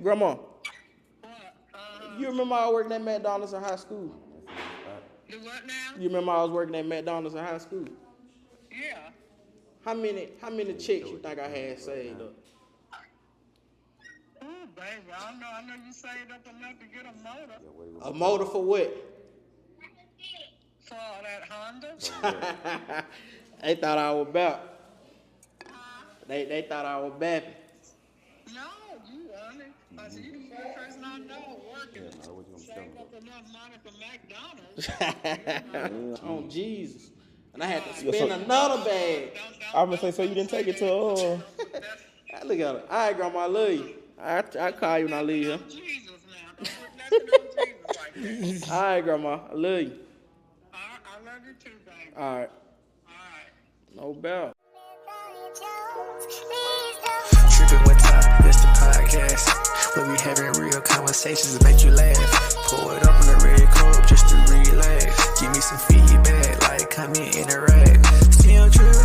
Grandma, What? you remember I was working at McDonald's in high school? Do what now? You remember I was working at McDonald's in high school? Yeah. How many checks you think I had saved up? Ooh, baby, I know you saved up enough to get a motor A motor for what? for that Honda. They thought I was about. Huh? They thought I was bapping. No, you honest. I said you the first person I know working. Save up enough money for McDonald's. On Jesus. And I had to Yeah, spend so- another bag. I'm gonna say, so you didn't take it to Look at it. All right, Grandma, I love you. I call you when I leave here. Jesus now. Don't put nothing on Jesus like that. All right, Grandma, I love you. I love you too, baby. All right, All right. no doubt. Trippin' with Ty, that's the podcast. Where we having real conversations to make you laugh. Pour it up on the red cup just to relax. Give me some feedback, like, comment, interact. Still trip,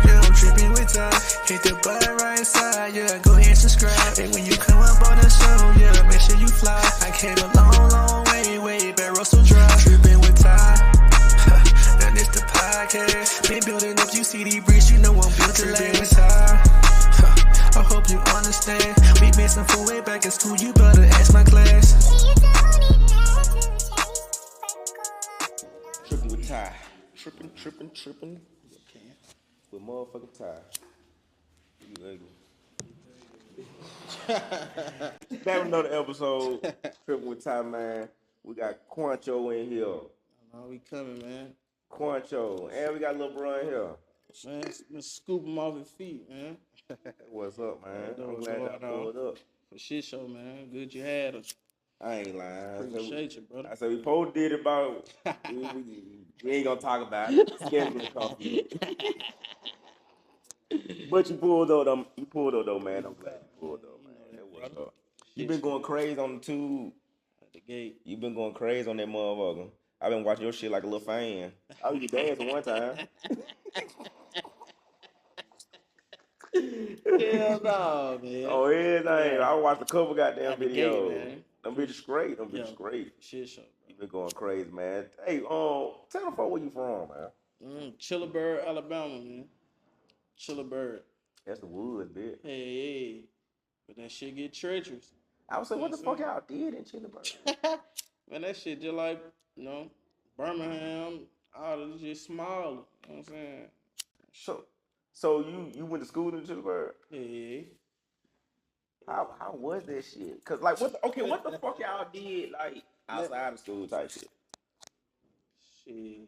yeah, I'm trippin' with Ty. Hit the button right side, yeah, go ahead and subscribe. And when you come up on the show, yeah, make sure you fly. I came a long way, barrel so dry. Trippin' with Ty. Now this the podcast. Been building up UCD bricks, you know I'm built to last. I hope you understand. We missing for way back in school, you better ask my class. Tripping with Ty. Tripping. Okay. With motherfucking Ty. You ugly. Back with another episode. Tripping with Ty, man. We got Quoncho in here. Oh, we coming, man. Quoncho. And we got little bro in here. Man, let's scoop him off his feet, man. What's up, man? Yeah, I'm what's glad going y'all pulled up. For shit show, man. Good you had us. I ain't lying. Appreciate you, brother. I said we both did it, but we ain't gonna talk about it. Schedule coffee. But you pulled up though. You pulled up though, man. I'm glad you pulled up, man. That what's up. You been going crazy on the tube. At the gate. You been going crazy on that motherfucker. I've been watching your shit like a little fan. I was dancing one time. Hell no, man. Oh, everything. Yeah. I watched a couple goddamn At the gate, videos. man. Them bitches great. Them bitches great. Shit show, bro. You been going crazy, man. Hey, tell the folks where you from, man. Chillabird, Alabama, man. Chillabird. That's the woods, bitch. Hey. But that shit get treacherous. I was saying, what the fuck y'all did in Chillabird? Man, that shit just like, Birmingham, all of this smaller. You know what I'm saying? So you went to school in Chillabird? Hey. How was that shit? Cause like what the fuck y'all did like outside of school type shit? Shit, you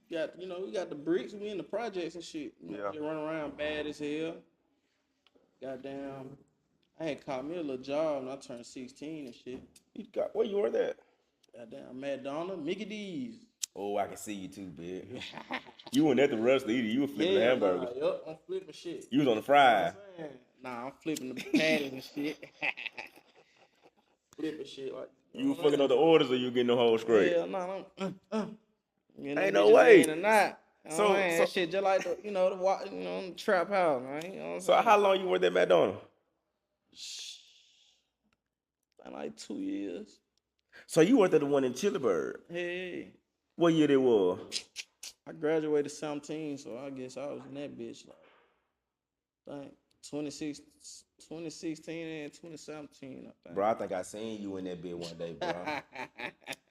we got the bricks, we in the projects and shit. You just run around bad as hell. Goddamn, I had caught me a little job when I turned 16 and shit. Where you were at? Goddamn, McDonald, Mickey D's. Oh, I can see you too, bitch. You weren't at the restaurant either. You were flipping the hamburgers. Yup, I'm flipping shit. You was on the fries. Nah, I'm flipping the patties and shit. Flipping shit like. You were fucking up the orders or you getting the whole straight? Hell no, Ain't no way. Not. So that shit just like the trap house, man. You know what I'm so saying? how long you worked at McDonald's? Like 2 years. So you worked at the one in Chillabird. Hey. What year it was? I graduated 17, so I guess I was in that bitch like 2016 and 2017, I think. Bro, I think I seen you in that bit one day, bro.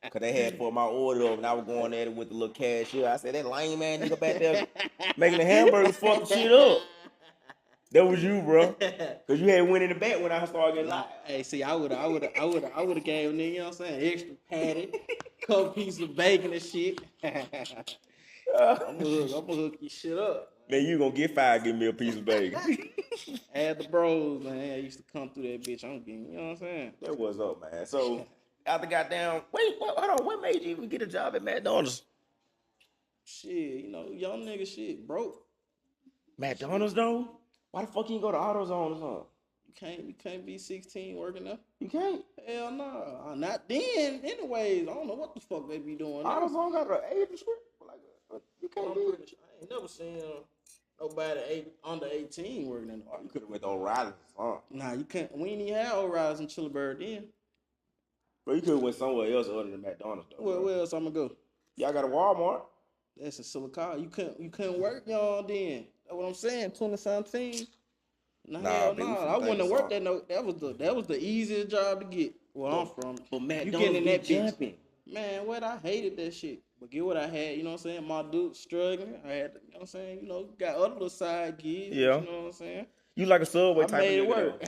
Cause they had put my order up and I was going at it with the little cashier. I said, that lame man nigga back there making the hamburgers fucking shit up. That was you, bro. Cause you had went in the back when I started getting loud. Hey, see, I would have gave nigga, you know what I'm saying, extra patty, couple pieces of bacon and shit. I'm gonna hook your shit up. Man, you gonna get fired, give me a piece of bacon. Had the bros, man. I used to come through that bitch. I'm getting, you know what I'm saying? That was up, man. So after goddamn, hold on, what made you even get a job at McDonald's? Shit, young nigga shit, broke. McDonald's though? Why the fuck you ain't go to AutoZone or something? You can't be 16 working there. You can't? Hell no. Not then. Anyways, I don't know what the fuck they be doing. AutoZone got an age restriction? You can't be. I ain't never seen nobody under 18 working in the You park. could have went to O'Reilly's, huh? Nah, you can't. We ain't even have O'Reilly's in Chillabird then. Bro, you could have went somewhere else other than McDonald's though. Where else I'ma go? Y'all got a Walmart. That's in Silicon. You couldn't work y'all then. That's what I'm saying. 2017. Nah, hell baby, no. we finna I wouldn't think have of worked that. No, that was the easiest job to get. Where I'm from. But You McDonald's getting in be that bitch. jumping. Man, what I hated that shit. But get what I had, you know what I'm saying? My dude struggling. I had, you know what I'm saying? You know, got other little side gigs. Yeah. You know what I'm saying? You like a Subway I type made of it nigga, work.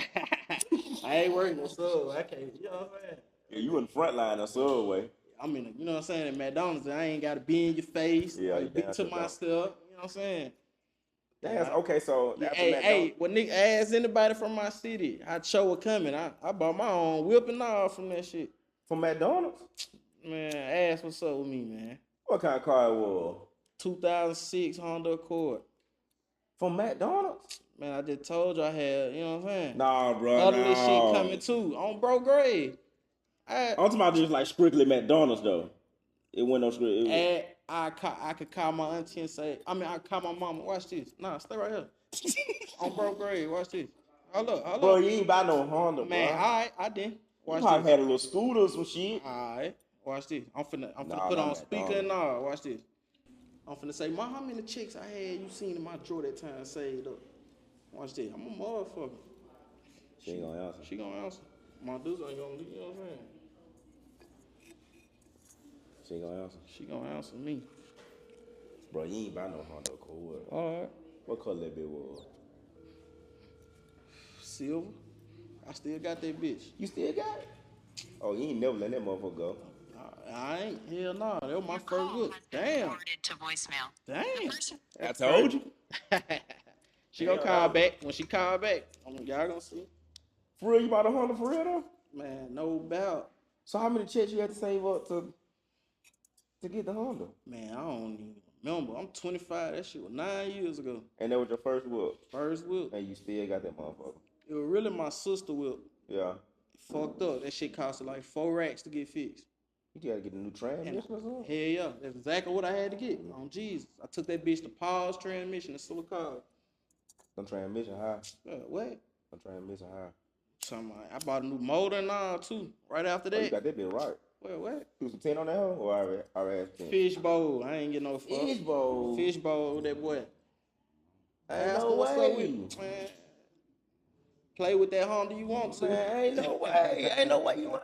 though. I ain't working the sub. I can't, you know what I'm saying? Yeah, you in the front line of Subway. I'm in, you know what I'm saying? At McDonald's, I ain't got to be in your face. Yeah, I you be down to to myself. You know what I'm saying? That's okay. So Yeah, after hey, McDonald's, when nigga ask anybody from my city, I show was coming. I bought my own whipping off from that shit. from McDonald's, Man, ask what's up with me, man. what kind of car it was? 2006 Honda Accord. From McDonald's? Man, I just told you I had, you know what I'm saying? Nah, bro. Other nah. little shit coming too. On bro grade. I'm talking about just like strictly McDonald's though. It went no script. I could call my auntie and say, I call my mama. Watch this. Nah, stay right here. On bro grade. Watch this. Hold up. Bro, you ain't buy no Honda, Man, bro. all right, I did. You Watch probably this. had a little scooter or some shit. All right, watch this. I'm finna Nah, put not on speaker McDonald's. and all. Watch this. I'm finna say, Mom, how many chicks I had you seen in my drawer that time saved up? Watch this. I'm a motherfucker. She ain't gonna answer. She gonna answer. My dudes ain't gonna, you know what I'm saying? She ain't gonna answer. She gonna answer me. Bro, you ain't buy no Honda Accord. All right. What color that bitch was? Silver. I still got that bitch. You still got it? Oh, you ain't never let that motherfucker go. I ain't. Hell no. That was my Your first call look. has been Damn. forwarded to voicemail. Damn. I told you. She gonna call back. When she call back, y'all gonna see. For real, you bought a Honda for real though? Man, no doubt. So how many checks you had to save up to get the Honda? Man, I don't even remember. I'm 25. That shit was 9 years ago. And that was your first whip. First whip. And you still got that motherfucker. It was really my sister whip. Yeah. Fucked up. That shit costed like 4 racks to get fixed. You gotta get a new transmission or something? Hell yeah. That's exactly what I had to get. On Jesus. I took that bitch to pause transmission in Silicon. Some transmission high. What? Some transmission high. Something like, I bought a new motor and all too. Right after Oh, you that. got that bit right. What? You some 10 on that hoe? Or I asked 10? Fishbowl. I ain't get no fuck. Fishbowl. Fishbowl, that boy. Ain't Ask no him what's up way. with, man. Play with that Honda you want to. Man, ain't no way. Ain't no way you want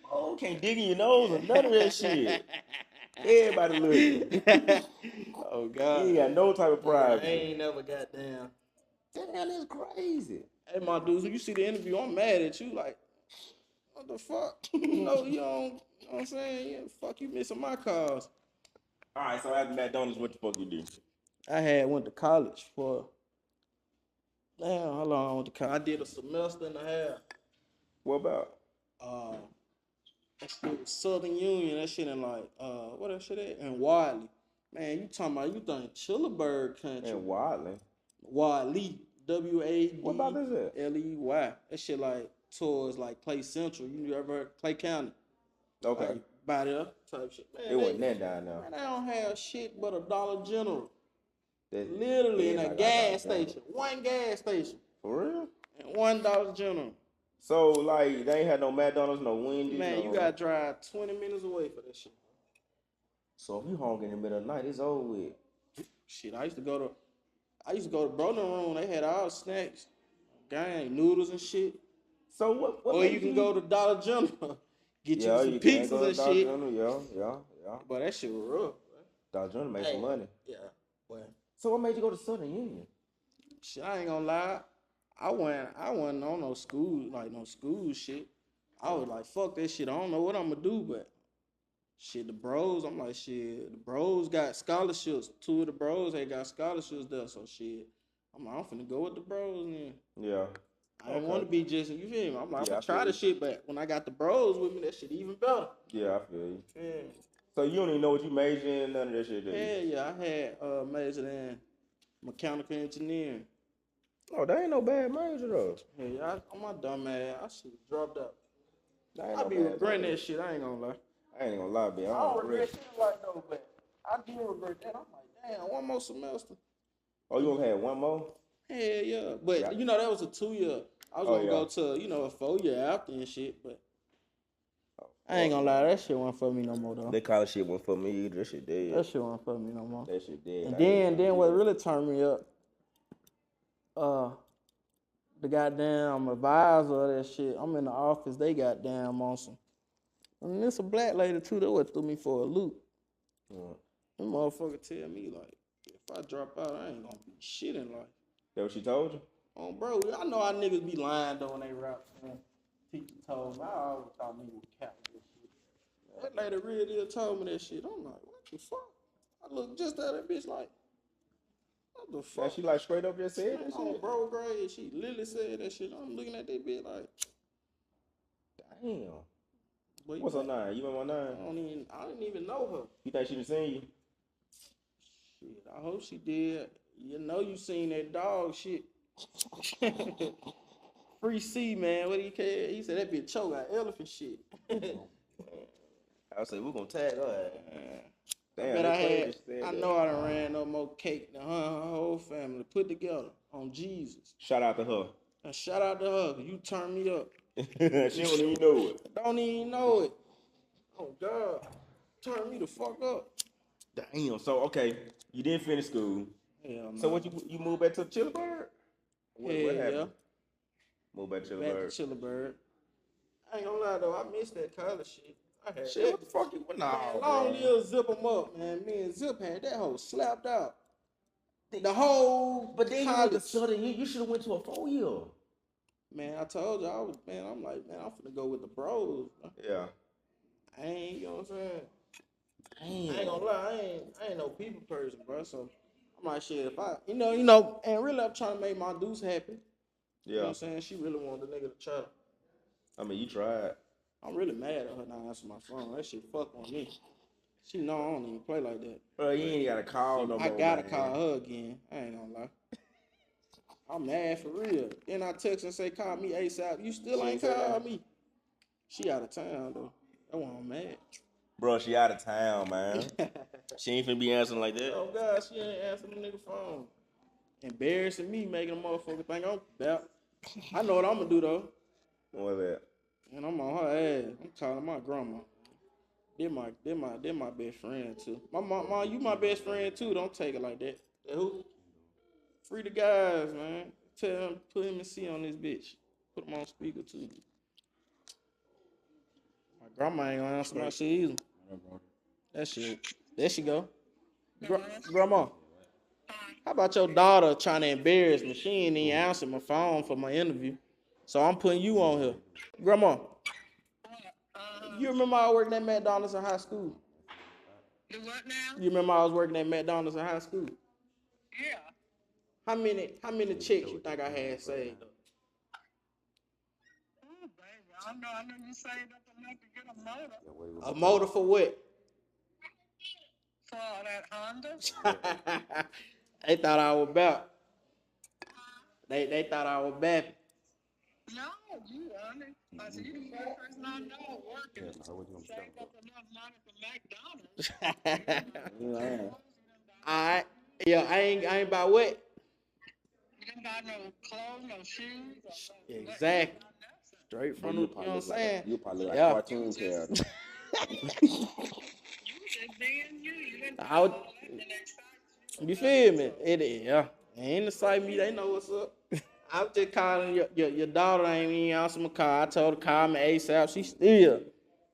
oh, can't dig in your nose or none of that shit. Everybody looking. Oh You God. ain't got no type of I pride. ain't never got down. Damn, that's crazy. Hey, my dudes, when you see the interview, I'm mad at you. Like, what the fuck? You know, you don't, you know what I'm saying? Yeah, fuck, you missing my cars. All right, so after McDonald's, what the fuck you do? I went to college for, damn, how long I went to college? I did a semester and a half. What about? That shit was Southern Union. That shit in like, what that shit at? In Wadley. Man, you talking about, you think Chillabird country. In Wadley. Wadley. W-A-D-L-E-Y. What about this at? That shit like towards like Clay Central. You ever heard Clay County? Okay. Like, by there type shit. Man, It wasn't that down there. Man, they don't have shit but a Dollar General. That- Literally in yeah, a like gas Dollar General. station. One gas station. For real? And $1 Dollar General. So, like, they ain't had no McDonald's, no Wendy's, Man, no... you gotta drive 20 minutes away for that shit. So, if you hungry in the middle of the night, it's over with. Shit, I used to go to Brother Room. They had all the snacks. Gang, noodles and shit. So, what Or made you can go to Dollar General. Get you some you can pizzas go to and Dollar shit. General, yeah. But that shit was rough. Dollar General make Hey. some money. Yeah. Well, So, what made you go to Southern Union? shit, I ain't gonna lie. I wasn't on no school shit. I was like, fuck that shit. I don't know what I'm gonna do, but shit, the bros, I'm like, shit, the bros got scholarships. 2 of the bros they got scholarships there, so shit. I'm finna go with the bros then. Yeah. I didn't Okay. want to be just, you feel me? I'm like, I'm Yeah, I gonna try feel the you. shit, but when I got the bros with me, that shit even better. Yeah, I feel you. Yeah. So, you don't even know what you major in, none of that shit, do you? Hell yeah, I had majored in mechanical engineering. Oh, that ain't no bad major, though. Hell yeah, on my dumb ass, I should have dropped out. That ain't I no be bad regretting major. that shit, I ain't gonna lie. I ain't gonna lie, man. I don't regret shit like though, but I do regret that. I'm like, damn, one more semester. Oh, you only had one more? Hell yeah. But Yeah. you know, that was a 2-year. I was gonna go to, you know, a 4-year after and shit, but I ain't gonna lie, that shit wasn't for me no more though. That college shit wasn't for me either. That shit dead. That shit wasn't for me no more. That shit dead. And then what really turned me up, the goddamn advisor of that shit, I'm in the office, they goddamn on some. And it's a black lady too that what threw me for a loop. Them motherfucker tell me like, if I drop out, I ain't gonna be shit in life. That what she told you? Oh, bro, I know how niggas be lying though when they rap. Man. Teacher told me, I always thought niggas would cap this shit. That lady really told me that shit. I'm like, what the fuck? I look just at that bitch like, what the fuck? Yeah, she like straight up just said that On shit? bro grade, she literally said that shit. I'm looking at that bitch like, damn. boy, What's her name? You remember her name? I didn't even know her. You think she done seen you? Shit, I hope she did. You know you seen that dog shit. Free C, man. What he care? He said that bitch choke got elephant shit. I said we're gonna tag her. Damn, I know I done ran no more cake than her whole family put together on Jesus. Shout out to her. And shout out to her, 'cause you turned me up. She don't even know it. Don't even know it. Oh God, turn me the fuck up. Damn. So okay, you didn't finish school. Hell no. So what you moved back to Chillibird? What happened? Yeah. Moved back to Back Chillibird. to Chillibird. I ain't gonna lie though, I missed that college shit. I had Shit, what the fuck you? Nah, long live Zip 'em up, man. Me and Zip had that hoe slapped out. The whole But then college. you should have went to a 4-year. Man, I told you I'm like, man, I'm finna go with the bros. Yeah. I ain't, you know what I'm saying? Damn. I ain't gonna lie, I ain't no people person, bro. So I'm like, shit, if I, you know, and really I'm trying to make my deuce happy. Yeah. You know what I'm saying? She really wanted the nigga to try to. I mean, you tried. I'm really mad at her not answering my phone. That shit fuck on me. She know I don't even play like that. Bro, you ain't gotta call no more. I gotta call her again. I ain't gonna lie. I'm mad for real. Then I text and say, call me ASAP. You still ain't call me. She out of town though. That's why I'm mad. Bro, she out of town, man. She ain't finna be answering like that. Oh God, she ain't answering the nigga phone. Embarrassing me, making a motherfucker think I'm about. I know what I'm gonna do though. What's that? And I'm on her ass. I'm calling my grandma. They're my best friend too. My mom, you my best friend too. Don't take it like that. Who? Free the guys, man. Tell him, put him and C on this bitch. Put him on speaker too. My grandma ain't gonna answer my shit either. That shit. There she go. Grandma. How about your daughter trying to embarrass me? She ain't even answer my phone for my interview. So I'm putting you on here. Grandma. You remember I was working at McDonald's in high school? Do what now? You remember I was working at McDonald's in high school? Yeah. How many checks you think I had saved up? Oh, baby. I know you saved up enough to get a motor. A motor for what? For that Honda? They thought I was about. They thought I was bad. No, you honest. I said, you the first person I know working. Saved up enough money for McDonald's. Alright. Yeah, I ain't about what? You didn't buy no clothes, no shoes. Exactly. Straight from the, you know what I'm saying? You probably like a cartoon character. You just being you. You didn't I would, all that and excite you feel me? It is, yeah. Ain't excite me. They know what's up. I'm just calling your daughter ain't even answer my call. I told her to call me ASAP. She still.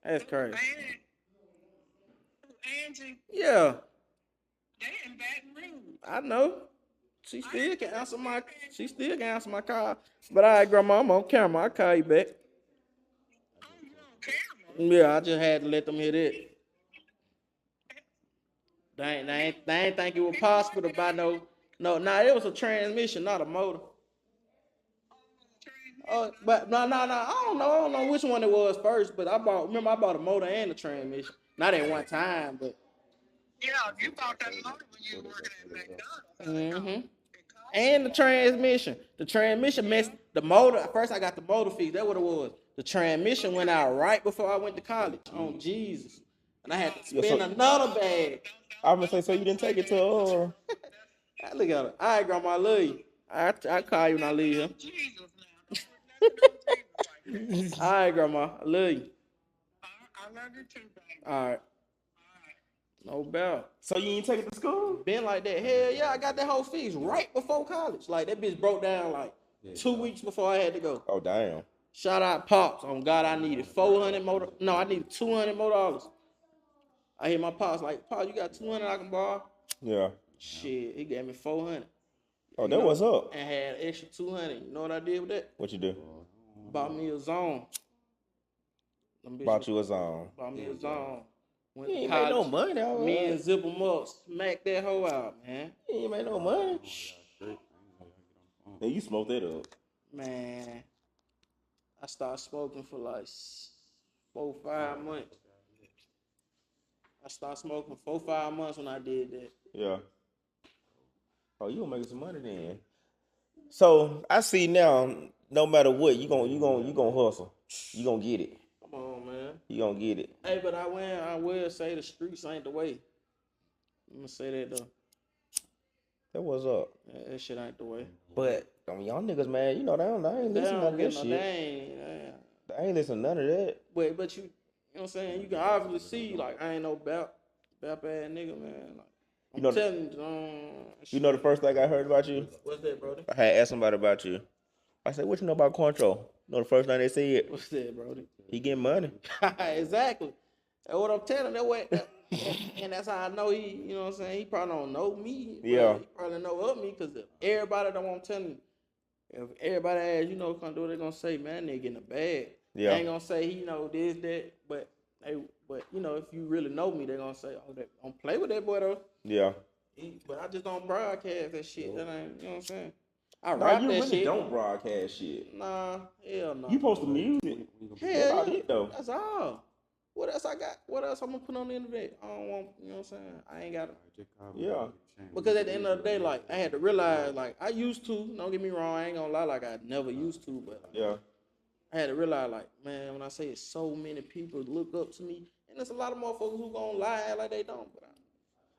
That's crazy. Angie, Yeah, they in Baton Rouge. I know. She still can answer my call. But all right, Grandma, I'm on camera. I'll call you back. Oh, you on camera? Yeah, I just had to let them hear that. They ain't think it was possible to buy no, it was a transmission, not a motor. But no, I don't know which one it was first, but I bought a motor and a transmission. Not at one time, but. Yeah, you bought that motor when you were working at McDonald's. Mm-hmm. And the transmission. The transmission messed the motor. First, I got the motor fixed. That's what it was. The transmission went out right before I went to college. On Jesus. And I had to spend another bag. I'm gonna say, so you didn't take it to Look at her. All right, grandma, I love you. I call you when I leave here. Jesus now. Don't put nothing on Jesus like that. All right, grandma, I love you. I love you too, baby. All right, All right. no doubt. So you ain't take it to school? Been like that. Hell yeah, I got that whole fixed right before college. Like that bitch broke down like 2 weeks before I had to go. Oh damn. Shout out Pops. On God, I needed 400 more. No, I needed 200 more dollars. I hit my Pops like, Pops, you got 200 I can borrow? Yeah. Shit, he gave me 400. Oh, that what's up? And had extra 200. You know what I did with that? What you do? Bought me a zone. Bought you a zone. Bought me a zone. Went You to ain't made no college. money. All Me right. and Zip 'em up. Smack that hoe out, man. You ain't made no money. And you smoked that up. Man. I started smoking for like 4, 5 months. I started smoking 4, 5 months when I did that. Yeah. Oh, you gonna make some money then. So I see now, no matter what, you gonna hustle. You gonna get it. Come on, man. You gonna get it. Hey, but I will say the streets ain't the way. I'm gonna say that though. That what's up. That shit ain't the way. But y'all niggas, man, you know they ain't They listening to none don't of get that no, shit. They ain't listening to none of that. But you know what I'm saying? You can obviously see, like, I ain't no bap ass nigga, man. Like, I'm telling you, You know the first thing I heard about you? What's that, brody? I had asked somebody about you. I said, what you know about Quoncho? You know the first thing they said? What's that, brody? He getting money. Exactly. That's what I'm telling you. And that's how I know he, you know what I'm saying? He probably don't know me. Yeah. He probably know of me because everybody don't want to tell me. If everybody asks, you know, come do it, they're going to say, man, they getting a bag. Yeah. They ain't going to say he know this, that, but you know, if you really know me, they're going to say, oh, don't play with that boy, though. Yeah. But I just don't broadcast that shit. That ain't, you know what I'm saying? I Nah, rap you that really shit. don't broadcast shit. Nah, hell no. You post the music. That's about it, though. That's all. What else I got? What else I'm going to put on the internet? I don't want, you know what I'm saying? I ain't got to. Yeah. Because at the end of the day, like, I had to realize, like, I used to, don't get me wrong, I ain't gonna lie, like, I never used to, but Yeah. I had to realize, like, man, when I say it's so many people look up to me, and there's a lot of motherfuckers who gonna lie like they don't, but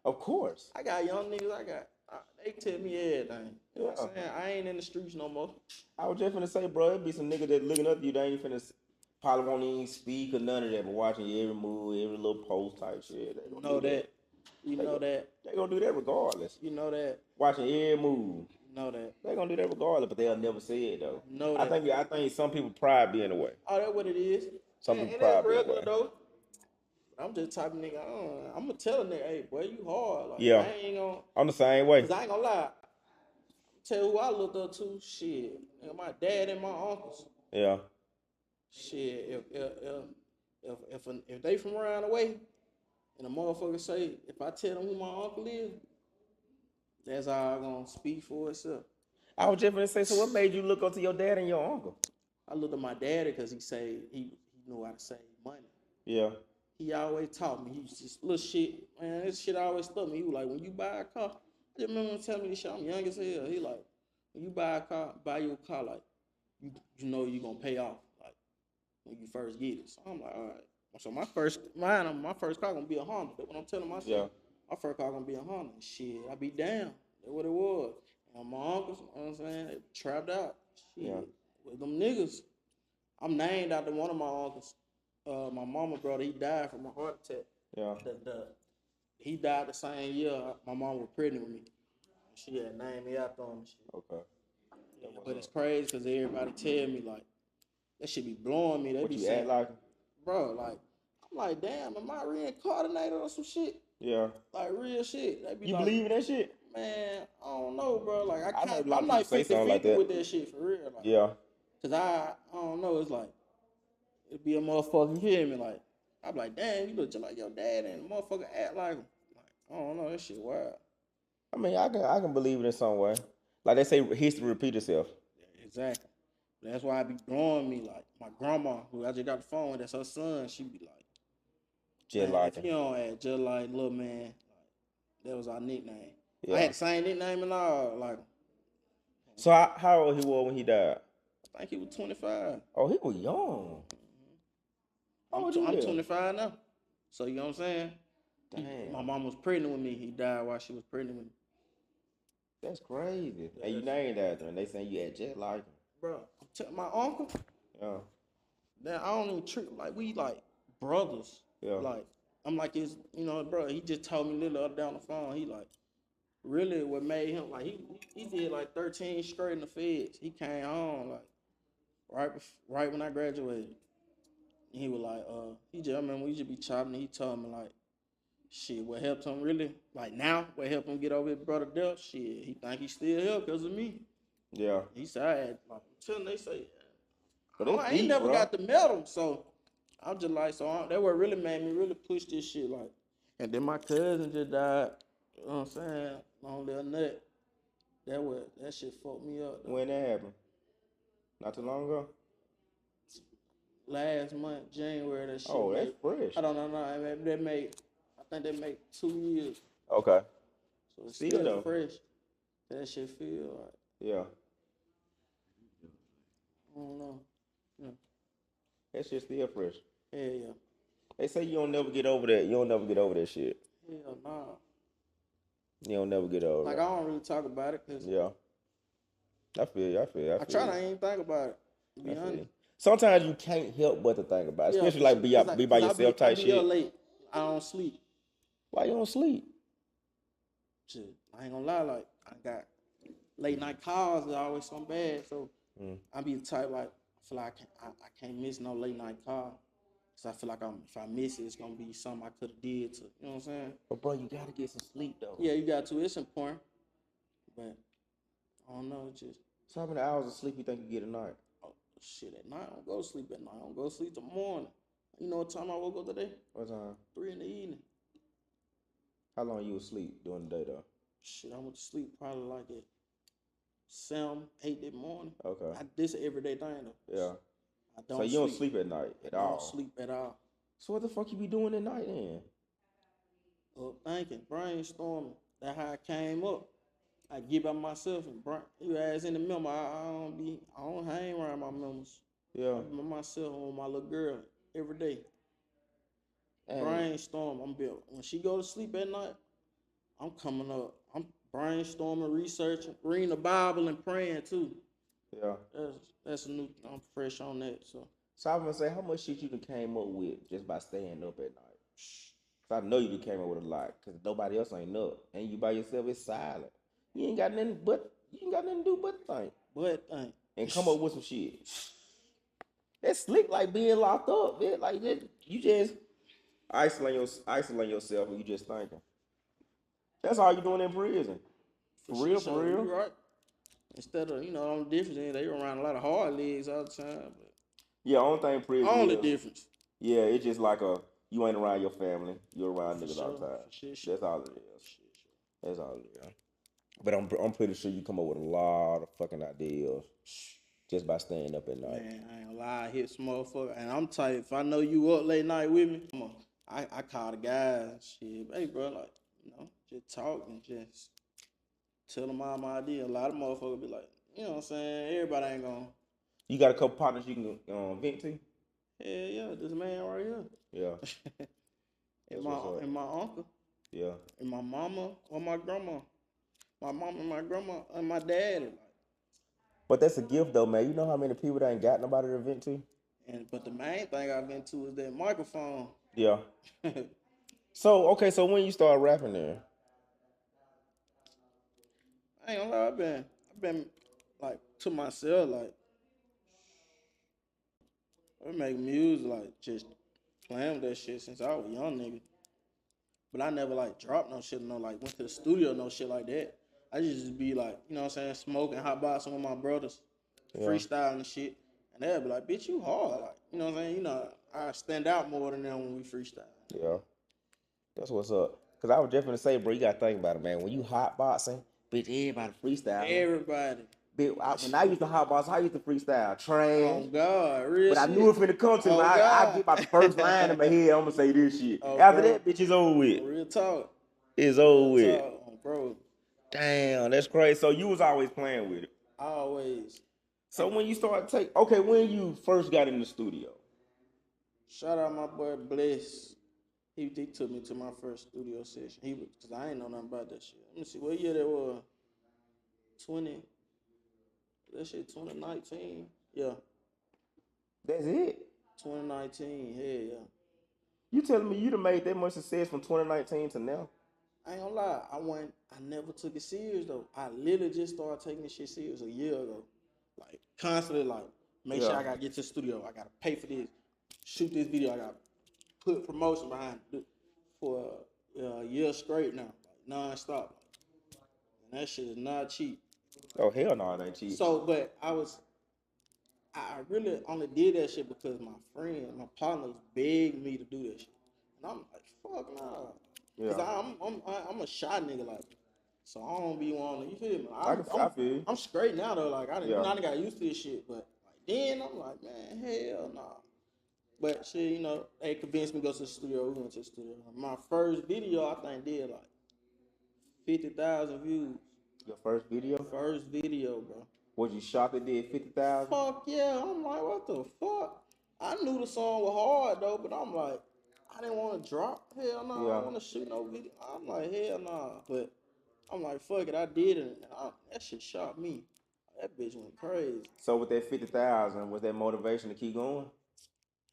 Of course. I got young niggas, they tell me everything. You know what I'm saying? I ain't in the streets no more. I was just finna say, bro, it be some nigga that looking up to you, they ain't finna probably won't even speak or none of that, but watching your every move, every little post type shit. You know that. You know that. They gonna do that regardless. You know that. Watching every move. You know that. They gonna do that regardless, but they'll never say it though. Know I that. think some people pride be in the way. Oh, that's what it is. Some And people that's pride be in the regular, way. though. I'm just type of nigga, I'm gonna tell a nigga, hey, boy, you hard. Like, Yeah. I ain't gonna. I'm the same way. Cause I ain't gonna lie. Tell you who I look up to. Shit, nigga, my dad and my uncles. Yeah. Shit, if they from around the way, and a motherfucker say, if I tell them who my uncle is, that's all gonna speak for itself. I was just gonna say, so what made you look up to your dad and your uncle? I looked at my daddy because he knew how to save money. Yeah. He always taught me. He was just little shit, man. This shit always stuck me. He was like, when you buy a car, I just remember him telling me this shit. I'm young as hell. He like, when you buy a car, buy your car like you know you gonna pay off like when you first get it. So I'm like, all right. So my first car gonna be a Honda. That's what I'm telling myself. Yeah. My first car gonna be a Honda. Shit, I be down. That's what it was. And my uncles, you know what I'm saying, they trapped out. Shit, Yeah. with them niggas. I'm named after one of my uncles. My mama brother, he died from a heart attack. Yeah. He died the same year my mom was pregnant with me. She had named me after him. Okay. Yeah, but it's crazy because everybody tell me like that shit be blowing me. They What be you saying, act like? bro, like I'm like, damn, am I reincarnated or some shit? Yeah. Like real shit. They be You like, believe in that shit? man, I don't know, bro. Like I heard a lot I'm of like people say something 50-50 like that. with that shit for real. Like, Yeah. cause I don't know. It's like it'd be a motherfucker hear me like I'm like, damn, you look just like your dad and the motherfucker act like him. Like I don't know, that shit wild. I mean, I can believe it in some way. Like they say, history repeat itself. Exactly. That's why I be blowing me like my grandma, who I just got the phone with, that's her son. She be like, Just man, like if you him. don't act just like little man, like, that was our nickname. Yeah. I had the same nickname and all. Like, So how old he was when he died? I think he was 25. Oh, he was young. How old I'm you is? 25 now. So you know what I'm saying? Damn. My mom was pregnant with me. He died while she was pregnant with me. That's crazy. And you named after him. And they saying you had just like him. Bro, my uncle, Yeah. then I don't even treat like we like brothers. Yeah. Like I'm like his, bro. He just told me little other down the phone. He like really what made him like he did like 13 straight in the feds. He came home like right when I graduated. He was like, he just I remember we just be chopping. And he told me like, shit, what helped him really like now? What helped him get over his brother death? Shit, he think he still here because of me. Yeah. He said, I had, like, until they say, But I ain't never got the medal, so I'm just like, that what really made me really push this shit, like. And then my cousin just died, you know what I'm saying? Long little nut. That shit fucked me up. Though. When that happened? Not too long ago? Last month, January, that shit. Oh, that's fresh. I don't know, I think they make 2 years. Okay. So it's still fresh. That shit feel like. Yeah. I don't know. Yeah. That shit still fresh. Yeah. They say you don't never get over that. You don't never get over that shit. Hell nah. You don't never get over Like, it. I don't really talk about it. Cause Yeah. I feel you. I try not even think about it, to be honest. Sometimes you can't help but to think about it. Especially like be by yourself type shit. I be late. I don't sleep. Why you don't sleep? Shit, I ain't gonna lie, like, I got late night calls that always so bad, so I be the type, like, I feel like I can't miss no late night call. Cause I feel like if I miss it, it's gonna be something I could have did to, you know what I'm saying? But bro, you gotta get some sleep though. Yeah, you got to. It's important, but I don't know. Just so how many hours of sleep you think you get a night? Oh shit, at night I don't go to sleep at night. I don't go to sleep till morning. You know what time I woke up today? What time? 3 in the evening. How long you asleep during the day though? Shit, I went to sleep probably like at 7, 8 that morning. Okay. This is everyday thing though. Yeah. I don't. So you don't sleep at night at all? I don't sleep at all. So what the fuck you be doing at night then? Thinking, brainstorming. That's how I came up. I get by myself and you ass in the memo. I don't hang around my members. Yeah. I be by myself with my little girl every day. And brainstorm. I'm built. When she go to sleep at night, I'm coming up. I'm brainstorming, researching, reading the Bible and praying too. Yeah. That's a new. I'm fresh on that. So I'm gonna say, how much shit you done came up with just by staying up at night? Cause I know you done came up with a lot. Cause nobody else ain't up, and you by yourself. It's silent. You ain't got nothing to do but think. And come up with some shit. That's slick, like being locked up. Man. Like that, you just isolate yourself, and you just thinking. That's all you doing in prison. For real. You right. Instead of, the only difference is they around a lot of hard legs all the time. But yeah, only thing prison only difference. Yeah, it's just like you ain't around your family. You're around niggas all the time. That's all it is. That's all it is. But I'm pretty sure you come up with a lot of fucking ideas just by staying up at night. Man, I ain't gonna lie, I hit some motherfucker. And I'm tight. If I know you up late night with me, come on. I call the guys. Shit, hey, bro, like, just talk and just tell them all my idea. A lot of motherfuckers be like, you know what I'm saying? Everybody ain't gonna. You got a couple partners you can vent to? Hell yeah, this man right here. Yeah. and my uncle. Yeah. And my mama or my grandma. My mama and my grandma and my daddy. But that's a gift though, man. You know how many people that ain't got nobody to vent to? But the main thing I've been to is that microphone. Yeah. So when you start rapping there? I ain't gonna lie, I've been like to myself, like I been making music, like just playing with that shit since I was a young nigga. But I never like dropped no shit, went to the studio, no shit like that. I just be like, you know what I'm saying, smoking, hot boxing with my brothers, freestyling and shit. And they'll be like, bitch, you hard. Like, you know what I'm saying? I stand out more than them when we freestyle. Yeah. That's what's up. Cause I was just gonna say, bro, you gotta think about it, man. When you hot boxing, bitch, everybody freestyle. Everybody. Bitch, when I used to hot box, I used to freestyle. Trash. Oh God, real but shit. I knew it finna come to me. I get my first line in my head, I'm gonna say this shit. After that, bitch, it's over with. Real talk. It's over with. Talk, bro. Damn, that's crazy. So you was always playing with it. Always. So when you start when you first got in the studio. Shout out my boy Bless. He took me to my first studio session. Cause I ain't know nothing about that shit. Let me see what year that was. 20. That shit 2019. Yeah, That's it. 2019. Hell yeah. You telling me you done made that much success from 2019 to now? I ain't gonna lie. I never took it serious though. I literally just started taking this shit serious a year ago. Like constantly, like make sure I gotta get to the studio. I gotta pay for this, shoot this video. I gotta put promotion behind it for a year straight now, like non-stop. And that shit is not cheap. Oh hell no, it ain't cheap. So, but I really only did that shit because my partners begged me to do that shit, and I'm like, fuck nah, cause I'm a shy nigga like, so I don't be wanting. You feel me? I feel you. I'm straight now though. Like I done got used to this shit, but like then I'm like, man, hell nah. But shit, you know, they convinced me to go to the studio. We went to the studio. My first video, I think, did like 50,000 views. Your first video? First video, bro. Was you shocked it did 50,000? Fuck yeah. I'm like, what the fuck? I knew the song was hard though, but I'm like, I didn't want to drop. Hell no, I don't want to shoot no video. I'm like, hell nah. But I'm like, fuck it, I did it. And that shit shocked me. That bitch went crazy. So with that 50,000, was that motivation to keep going?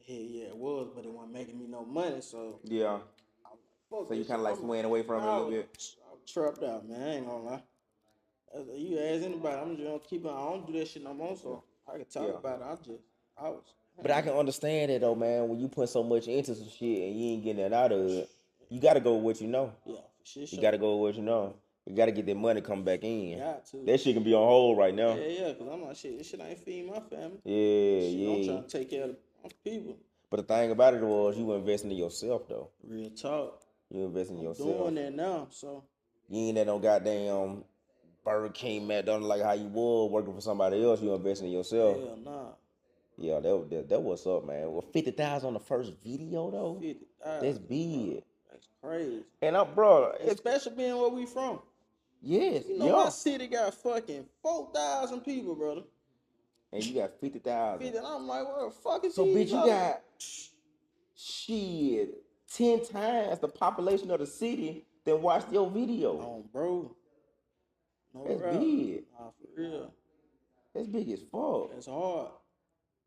Hell yeah, it was, but it wasn't making me no money, so. Yeah. I was like, fuck. So you kind of like swaying away from it a little bit? I was trapped out, man. I ain't gonna lie. You ask anybody, I'm just gonna keep it. I don't do that shit no more, so I can talk about it. I was. But I can understand it though, man. When you put so much into some shit and you ain't getting that out of it, you gotta go with what you know. Yeah, for sure. You gotta go with what you know. You gotta get that money come back in. Got to. That shit can be on hold right now. Yeah, cause I'm like, shit, this shit ain't feeding my family. Yeah. I'm trying to take care of my people. But the thing about it was, you investing in yourself though. Real talk. You investing in yourself. Doing that now, so. You ain't at no goddamn Burger King, McDonald, like how you was working for somebody else. You investing in yourself. Hell nah. Yeah, that what's up, man. Well, 50,000 on the first video though. 50,000. That's big. That's crazy. And bro, especially being where we from. Yes. You know, my city got fucking 4,000 people, brother. And you got 50,000. And I'm like, what the fuck is so these? So bitch, you got shit 10 times the population of the city that watched your video. Oh, bro. No That's rap. big. Nah, for real. That's big as fuck. That's hard.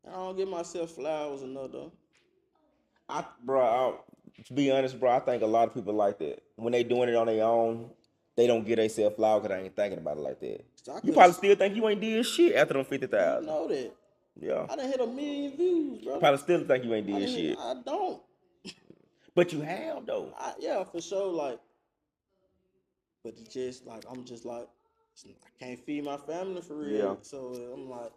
I don't give myself flowers enough though. To be honest, bro, I think a lot of people like that. When they doing it on their own, they don't get themselves flowers because they ain't thinking about it like that. You probably still think you ain't did shit after them 50,000. You know that. Yeah. I done hit 1 million views, bro. Probably still think you ain't did shit. I don't. But you have though. Yeah, for sure. Like, but it's just like I'm just like I can't feed my family for real. Yeah. So I'm like,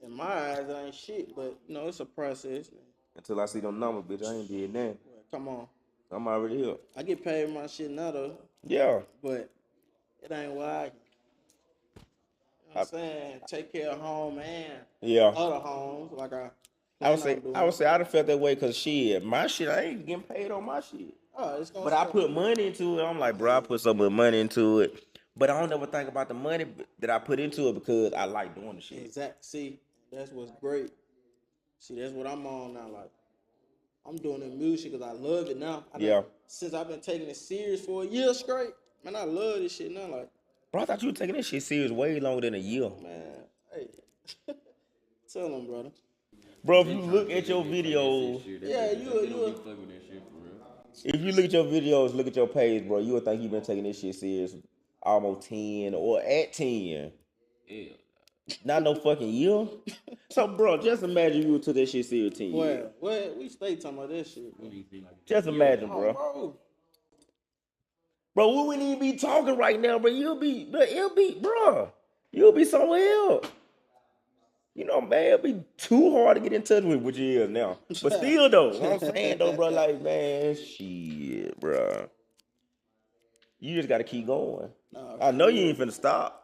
in my eyes, it ain't shit. But you know, it's a process. Until I see them numbers, bitch, I ain't did that. Well, come on. I'm already here. I get paid my shit now though. Yeah. But it ain't why. You know what I'm saying? Take care of home and other homes like I would say I'd have felt that way because shit, my shit, I ain't getting paid on my shit. Oh, it's gonna but I put money into it. I'm like, bro, I put so much money into it. But I don't ever think about the money that I put into it because I like doing the shit. Exactly. See, that's what's great. See, that's what I'm on now. Like, I'm doing the music because I love it now. Since I've been taking it serious for a year straight, man, I love this shit now. Like, bro, I thought you were taking this shit serious way longer than a year. Man, hey, tell them, brother. Bro, if you look at your videos, if you look at your videos, look at your page, bro, you would think you've been taking this shit serious almost 10 or at 10. Yeah. Not no fucking year. So, bro, just imagine you took that shit serious 10 years. Well, we stay talking about that shit. Bro. Just imagine, bro. Bro, we wouldn't even be talking right now, bro. You'll be somewhere else. You know, man, it'll be too hard to get in touch with what you is now. But still, though, what I'm saying, though, bro, like, man, shit, bro. You just got to keep going. I know you ain't finna stop.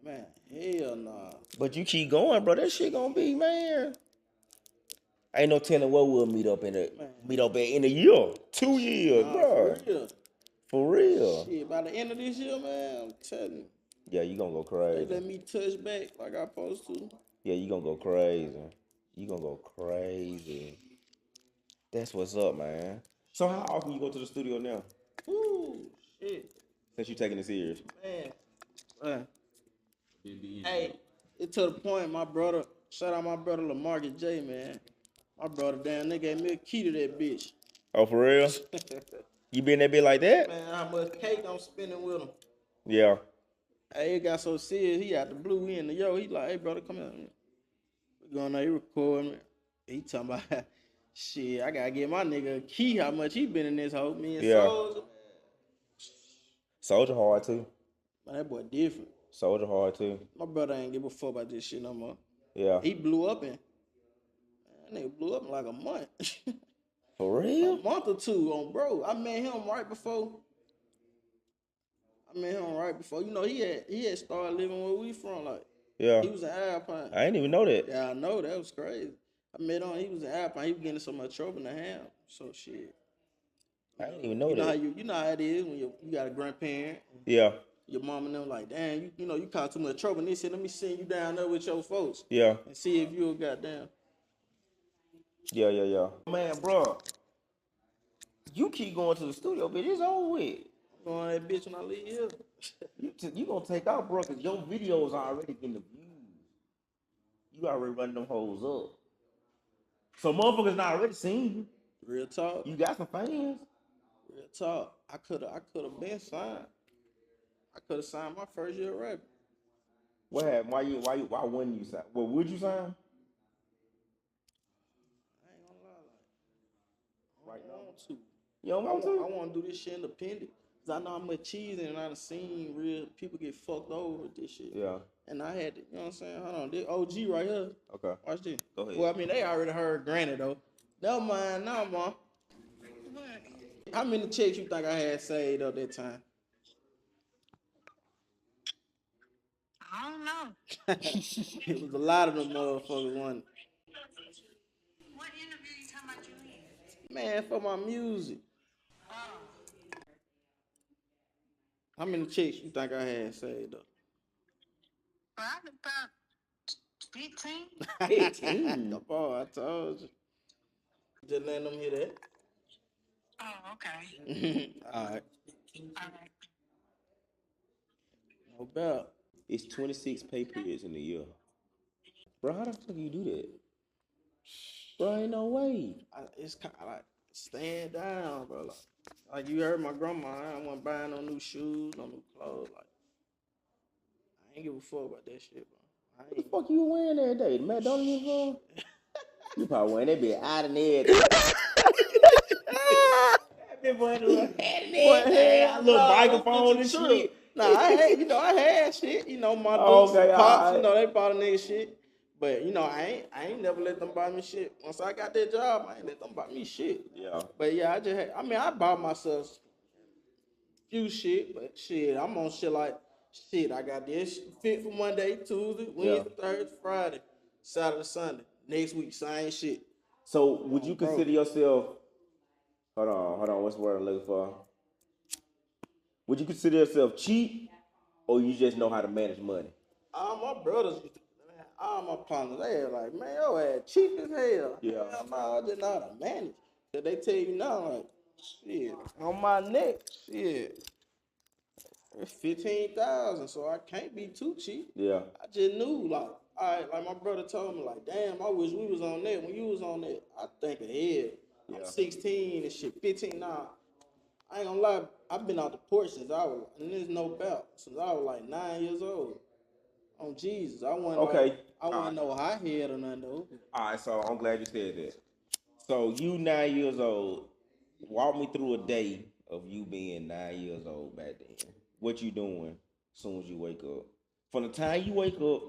Man, hell nah. But you keep going, bro. That shit gonna be, man. Ain't no telling what we'll meet up in a year, 2 years, bro. For real. Shit, by the end of this year, man, I'm telling you. Yeah, you gonna go crazy. They let me touch back like I supposed to. Yeah, you gonna go crazy. You gonna go crazy. That's what's up, man. So how often you go to the studio now? Ooh, shit. Since you taking it serious? Man. Hey, it to the point, my brother, shout out my brother Lamarcus J, man. My brother, damn, they gave me a key to that bitch. Oh, for real? You been that bit like that? Man, how much cake I'm spending with him. Yeah. Hey, it got so serious, he out the blue, we in the yo, he like, hey, brother, come here. We going there, he recording me. He talking about, shit, I gotta get my nigga a key, how much he been in this hoe. Me and Yeah. Soldier. Soldier hard too. Man, that boy different. Soldier hard too. My brother ain't give a fuck about this shit no more. Yeah. He blew up in, that nigga blew up in like a month. For real? A month or two on bro. I met him right before. You know, he had started living where we from. Like, Yeah. he was in Alpine. I didn't even know that. Yeah, I know, that was crazy. I met him, he was in Alpine. He was getting so much trouble in the ham. So shit. I didn't even know You know that. how you know how it is when you got a grandparent. Yeah. Your mom and them like, damn, you know, you caught too much trouble. And they said, let me send you down there with your folks. Yeah. And see if you a goddamn. Yeah. Man, bro, you keep going to the studio, bitch. It's over with. I'm going that bitch when I leave here. You gonna take out, bro, because your videos are already getting the views. You already running them hoes up. So motherfuckers not already seen you. Real talk. You got some fans. Real talk. I could have been signed. I could have signed my first year rapping. What happened? Why wouldn't you sign? Well, would you sign? I ain't gonna lie, like, Right I now. don't want to. You don't want to? I want to do this shit independent. Cause I know how much cheese and I done seen real people get fucked over with this shit. Yeah. And I had to, you know what I'm saying? Hold on, this OG right here. Okay. Watch this. Go ahead. Well, I mean, they already heard Granny though. Never mind, no, ma. How many checks you think I had saved up that time? I don't know. It was a lot of them motherfuckers one. What interview you talking about you in? Man, for my music. Oh, How many checks you think I had saved up? probably about 15. 15. Come on, I told you. Just letting them hear that. Oh, okay. All right. All right. No doubt. It's 26 pay periods in a year. Bro, how the fuck you do that? Bro, ain't no way. It's kind of like stand down, bro. Like you heard my grandma, I wasn't buying no new shoes, no new clothes. Like I ain't give a fuck about that shit, bro. I What the ain't. fuck you wearing every day? The McDonald uniform? You probably wearing that bitch out and everything. That bitch wearing a little hat and everything, a little microphone and shit. Nah, I had shit. You know, my Oh, dudes, okay, pops, alright. you know, they bought a nigga shit. But you know, I ain't never let them buy me shit. Once I got that job, I ain't let them buy me shit. Yeah. But yeah, I bought myself few shit, but shit, I'm on shit like shit. I got this fit for Monday, Tuesday, Wednesday, Thursday, Friday, Saturday, Sunday. Next week, same shit. So would you Bro. consider yourself? Hold on. What's the word I'm looking for? Would you consider yourself cheap, or you just know how to manage money? All my brothers, man, all my partners, they are like, man, your ass cheap as hell. Yeah. Hell no, I just know how to manage. Cause they tell you now, like, shit, on my neck, shit, it's 15,000, so I can't be too cheap. Yeah. I just knew, like, all right, like my brother told me, like, damn, I wish we was on that. When you was on that, I think ahead. I'm Yeah. 16 and shit, 15 now. I ain't gonna lie, I've been out the porch since I was, and there's no doubt, since I was like 9 years old. On Jesus, I wasn't Okay. like, I wasn't no high head or nothing though. All right, so I'm glad you said that. So you 9 years old. Walk me through a day of you being 9 years old back then. What you doing as soon as you wake up? From the time you wake up,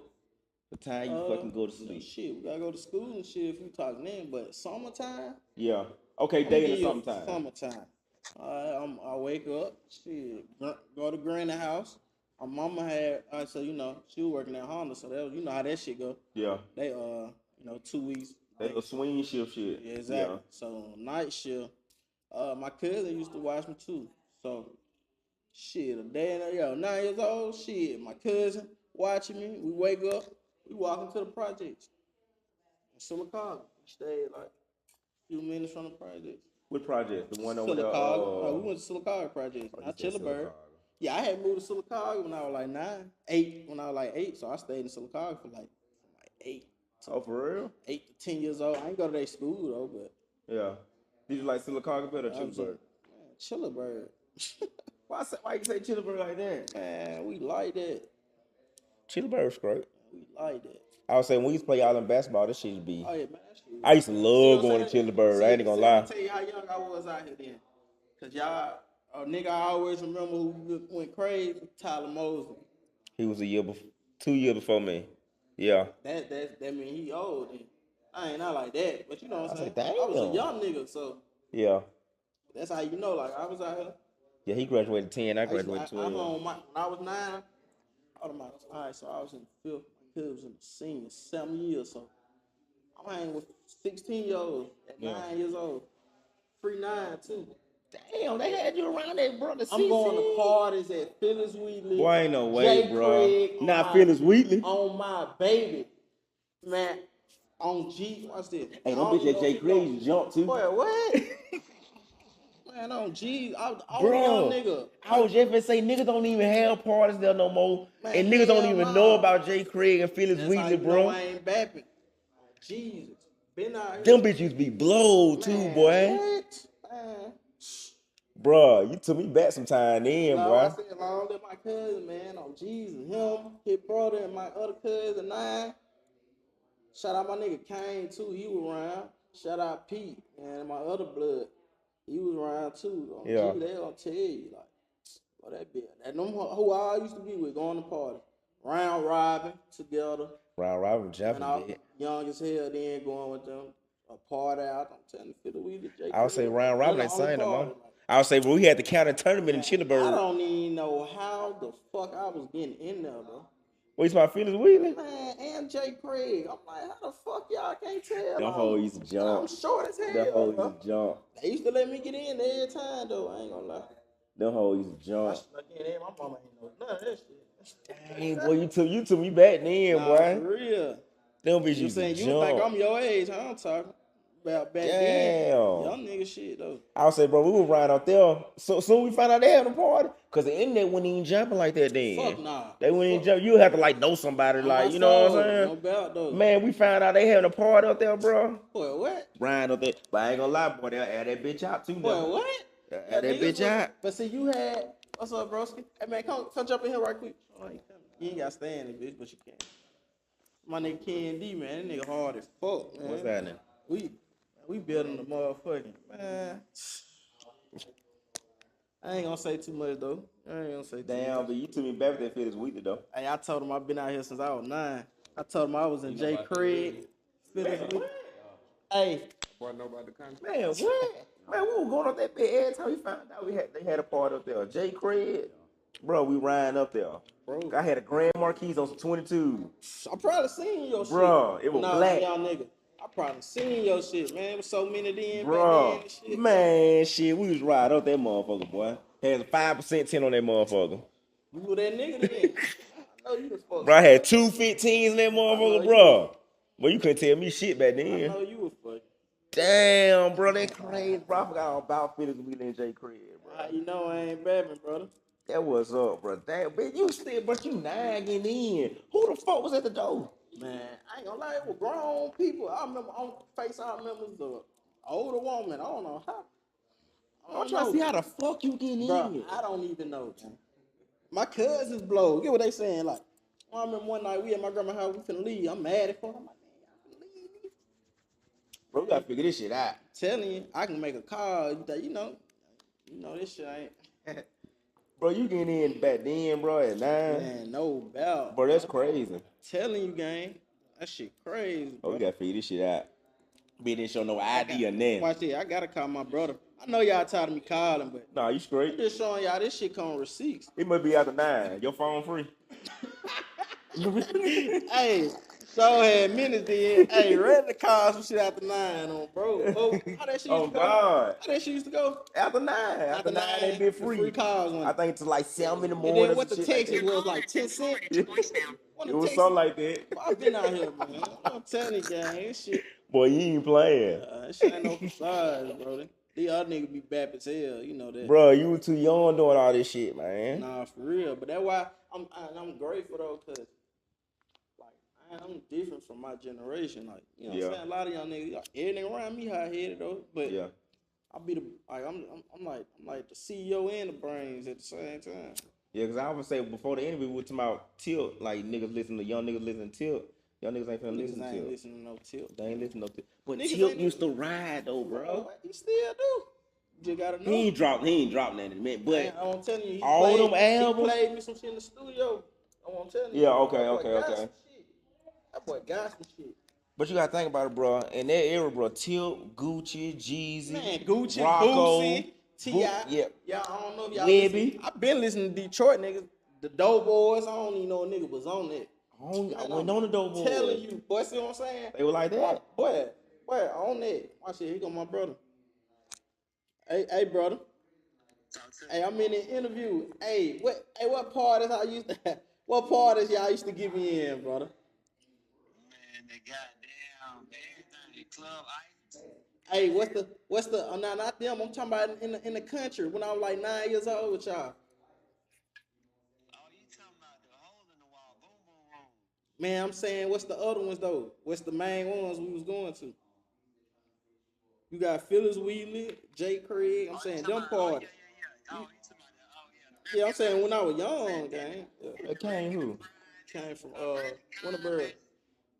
the time you fucking go to sleep. Shit, we gotta go to school and shit if we talking then, but summertime. Yeah. Okay, day in the summertime. Summertime. I wake up, shit, go to Granny house. My mama had, so you know, she was working at Honda, so that was, you know how that shit go. Yeah. They you know, 2 weeks. They a swing shift shit. Yeah, exactly. So night shift, my cousin used to watch me too. So shit, a day and 9 years old, shit, my cousin watching me. We wake up, we walk into the projects in Silicon. We stayed like a few minutes from the projects. What project? The one over there. Silicon. We went to Silicon projects, Oh, not you said Chillabird. Silicon. Yeah, I had moved to Silicaga when I was like 8. When I was like 8, so I stayed in Silicaga for like 8. Oh, for real? 8 to 10 years old. I ain't go to their school though, but Yeah. Did you like Silicaga better or I was Childeberg? Childeberg. Why you say Childeberg like that? Man, we like that. Childeberg's great. We like that. I was saying, when we used to play y'all in basketball, this shit be. Oh yeah, man. That shit. I used to love going to Childeberg. I ain't gonna lie. Let me tell you how young I was out here then. Cause y'all, a nigga I always remember who went crazy, Tyler Mosley. He was a year before, 2 years before me. Yeah. That mean he old then. I ain't not like that, but you know what I'm saying? Damn. I was a young nigga, so Yeah. that's how you know. Like I was out here. Yeah, he graduated 10. I graduated 12. When I was 9. All right, so I was in the 5th. My kid was in the senior, 7 years. So I'm hanging with 16-year-olds at 9 years old. Free 9 too. Damn, they had you around that, brother. I'm going to parties at Phyllis Wheatley. Boy, ain't no way, Jay bro. Craig Not Phyllis Wheatley. On my baby. Man, on G. Watch this. Hey, don't bitch that Jay Craig jump too. Boy, what? Man, on G. I'm a Bro, young nigga. I was just gonna say, niggas don't even have parties there no more. Man, and niggas don't even nah. know about Jay Craig and Phyllis That's Wheatley, how you bro. know I ain't bapping. Jesus. Been out here. Them bitches be blowed too, boy. What? Man. Bro, you took me back some time then, boy. I said, long live my cousin, man, on Jesus. Him, his brother, and my other cousin, 9. Shout out my nigga Kane, too. He was around. Shout out Pete, and my other blood. He was around, too. On Yeah. G, they gonna tell you, like, oh, that bitch. That them who I used to be with, going to party. Round robin together. Round Robin And jumping I bit. young as hell, then going with them. A party out. I'm telling you, Philly Weed, Jake. I would say Round Robin ain't saying no more. Like, I would say, bro, we had the county tournament in I Childeberg. don't even know how the fuck I was getting in there, bro. What you about Phyllis Wheatley? Man, and Jay Craig. I'm like, how the fuck y'all can't tell? Them hoes used to jump. I'm short as hell. Them hoes bro. used to jump. They used to let me get in every time, though. I ain't gonna lie. Them hoes used to I jump. snuck in there. My mama ain't know none of that shit. Dang, boy, you took me back then, Nah, boy. for real. Them bitches You used to saying you jump. like I'm your age? How I'm talking about back then? Young nigga shit though. I would say, bro, we were riding out there. So soon we found out they having a party. Cause the internet wasn't even jumping like that then. Fuck nah. They wouldn't even jump. You have to like know somebody, like, you know what I'm saying? No doubt though. Man, we found out they having a party out there, bro. Boy, what? Riding out there. But I ain't gonna lie, boy, they'll add that bitch out too. Boy, what? Add that bitch out. But see, you had what's up, broski? Hey man, come jump in here right quick. You ain't got to stay in it, bitch, but you can. My nigga Ken D, man, that nigga hard as fuck, man. What's happening? We building the motherfucking man. I ain't gonna say too much though. I ain't gonna say too Damn, much. but you took me back with that Phyllis Wheatley though. Hey, I told him I've been out here since I was 9. I told him I was in Jay Craig. Hey. Man, what? Man, we were going up that bed every time we found out they had a party up there. Jay Craig. Bro, we riding up there. Bro. I had a Grand Marquis on some 22. I probably seen your shit. Bro, it was black. Y'all nigga. I probably seen your shit, man. It was so many then. Bro, back then and shit. man, shit, we was riding up that motherfucker, boy. Had a 5% 10 on that motherfucker. You were that nigga then. I know you was fucked. Bro, I had 2 15s in that motherfucker, bro. Well, you couldn't tell me shit back I then. know you was fucked. Damn, bro, that crazy, bro. I forgot all about Phyllis Wheatley and Jay Craig, bro. You know I ain't babbing, brother. That was up, bro. Damn, but you still, but you 9 getting in. Who the fuck was at the door? Man, I ain't gonna lie, it was grown people. I remember on face, I remember the older woman. I don't know how. I'm trying to see how the fuck you getting Bro, in. I don't even know. Man. My cousins blow. Get what they saying? Like, I remember one night we at my grandma's house, we finna leave. I'm mad at fuck. I'm like, man, y'all finna leave. Bro, we gotta figure this shit out. Telling you, I can make a call. You know this shit ain't. Bro, you getting in back then, bro, at 9. Man, no doubt. Bro, that's crazy. Telling you, gang, that shit crazy. Oh, we gotta figure this shit out. We didn't show no ID or nothing. Watch this. I gotta call my brother. I know y'all tired of me calling, but Nah, you I'm straight. just showing y'all this shit come with receipts. It must be after 9. Your phone free. Hey, so had minutes then. Hey, ready to call some shit after 9 on bro. How that shit used to go? God. How that shit used to go? After 9. After 9, they been free. Free calls. I think it's like 7 in the And morning. then what the shit text like was like 10 cents. that. It was something like that. I've been out here, man. I'm telling you, gang, this shit. Boy, you ain't playing. This shit ain't no facade, bro. These other niggas be bad as hell, you know that. Bro, you were too young doing all this shit, man. Nah, for real. But that's why I'm grateful though, cause like I'm different from my generation. Like, you know what I'm saying? A lot of young niggas, every nigga around me high headed though. But Yeah. I be the like I'm like the CEO and the brains at the same time. Yeah, because I was say before the interview, we were talking about Tilt, like niggas listen to young niggas listen to Tilt. Young niggas ain't finna listen to Niggas ain't Tilt. listening to no Tilt. They ain't listen to no Tilt. But Niggas Tilt ain't used to ride though, bro. He still do. You just gotta know. He ain't dropped nothing in a minute. But I'm telling you, all them albums. He played me some shit in the studio. I'm telling you. Yeah, okay. That boy got some shit. But you gotta think about it, bro. In that era, bro, Tilt, Gucci, Jeezy, Man, Gucci, Rocco, Boosie, T.I. Yeah. Y'all, I don't know if y'all Webby. listen. I've been listening to Detroit niggas. The Dope Boys, I don't even know a nigga was on that. I went on the Dope Boys. Telling you, boy, see what I'm saying? They were like that. Boy, on that. Watch it, here go my brother. Hey, brother. Hey, I'm in the interview. What parties y'all used to what parties y'all used to get me in, brother? Man, they goddamn everything. Club Ice. Hey, what's the no, not them. I'm talking about in the country when I was like 9 years old with y'all. Oh, you talking about the hole in the wall, boom boom room. Man, I'm saying what's the other ones though? What's the main ones we was going to? You got Phyllis Wheatley, Jay Craig. I'm saying them parties. Yeah. Oh, you talking about that? Oh, Yeah, I'm saying when I was young, gang. That came who? Came from Winterburg.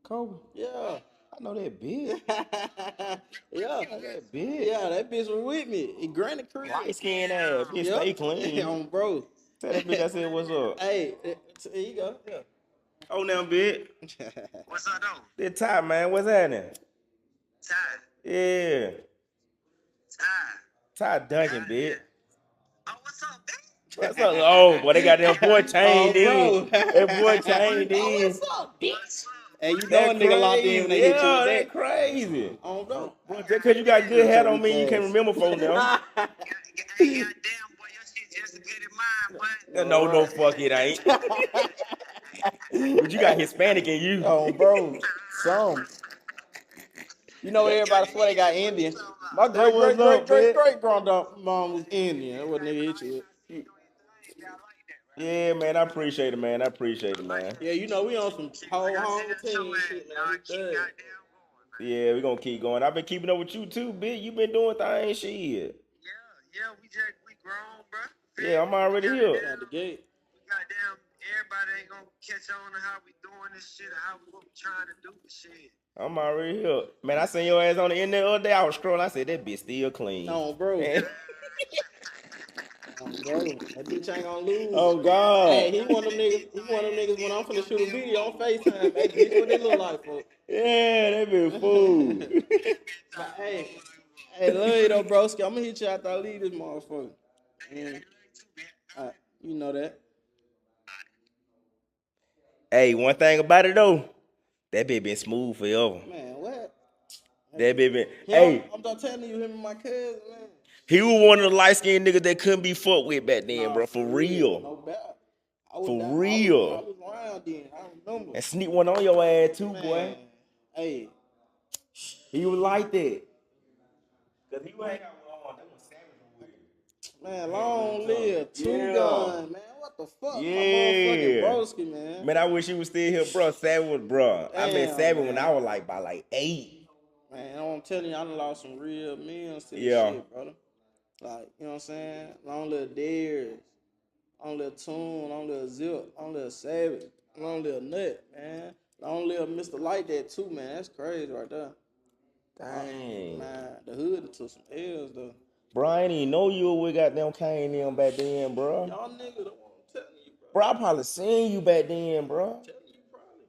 Kobe. Yeah. I know that bitch. Yeah. That bitch. Yeah, that bitch was with me. In Granny Creek. Light skin ass. Bitch, stay clean. On bro. Tell that bitch I said what's up. Hey, here you go. Yeah. Oh, now, bitch. what's up, though? That Ty, man. What's happening? Ty. Yeah. Ty Duncan, bitch. Oh, what's up, bitch? What's up? Oh, boy, they got that boy chained in. That boy chained in. What's up, bitch? What's up? Hey, you know a nigga locked in when they hit you with that that. crazy. Oh, bro. Bro, just because you got good hat on me, you can't remember phone now. Hey, goddamn, boy, your shit just as good as mine, boy. No, fuck it ain't. But you got Hispanic in you. Oh, bro. Some. You know everybody swear they got Indian. My great grandmom was Indian. That's what nigga hit you with. Yeah, man, I appreciate it, man. Man. Yeah, you know we on some whole home team shit, man. We good. Yeah, we gonna keep going. I've been keeping up with you too, bitch. You been doing things, shit. Yeah, we grown, bro. Yeah, I'm already here. At the gate. Goddamn, everybody ain't gonna catch on to how we doing this shit or what we trying to do this shit. I'm already here. Man, I seen your ass on the internet the other day. I was scrolling. I said, that bitch still clean. No, bro. Bro, that bitch ain't gonna lose. Oh, God. Hey, he one of them niggas when I'm finna shoot a video on FaceTime. Hey, bitch, what it look like, for? Yeah, that bitch fool. But, hey, love you though, broski. I'm gonna hit you after I leave this motherfucker. You know that. Hey, one thing about it though, that bitch been smooth forever. Man, what? That bitch been. Hey, I'm telling you, him and my cousin, man. he was one of the light skinned niggas that couldn't be fucked with back then, bro. For real. No doubt. For real. I was around then. I remember. And sneak one on your ass too, Man, boy. Hey. He was like that. Cause he was hanging out with all that was savage with. Man, long live. Two gun, man. What the fuck? Yeah. My motherfucking broski, man. Man, I wish he was still here, bro. Savage, bro. I met Damn, Savage when man. I was like 8. Man, I'm telling you, I done lost some real men to this shit, brother. Like, you know what I'm saying? Long little Dares, long little Tune, long little Zip, long little Savage, long little Nut, man. Long little Mr. Like that too, man. That's crazy right there. Dang. Man, the hood took some L's though. Bro, I ain't even know you were with goddamn Kane them back then, bro. Y'all niggas don't want to tell you, Bro, I probably seen you back then, bro. Tell you probably.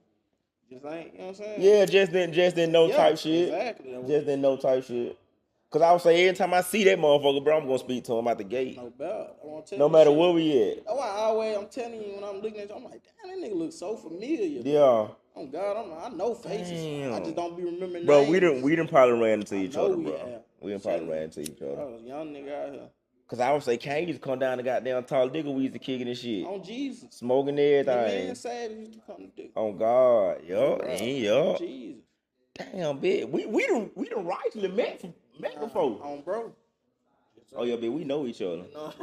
Just ain't, you know what I'm saying? Yeah, just didn't know type shit. Exactly. Just didn't know type shit. Cause I would say every time I see that motherfucker, bro, I'm gonna speak to him out the gate. No doubt. I want to tell No you matter shit. where we at. That's why I'm telling you when I'm looking at you, I'm like, damn, that nigga looks so familiar. Bro. Yeah. Oh God, I know faces. Damn. I just don't be remembering Bro, names. we done probably ran into each other, we bro. have. We done probably ran into each I other. was a young nigga out here. Cause I would say Kane used to come down to goddamn tall digger, we used to kick it and shit. On Jesus. Smoking And everything. man Savage used to come to do. On God. Bro, Yup. Jesus. Damn, bitch. We done rightfully met before. On bro. Oh yeah, bitch, we know each other. No.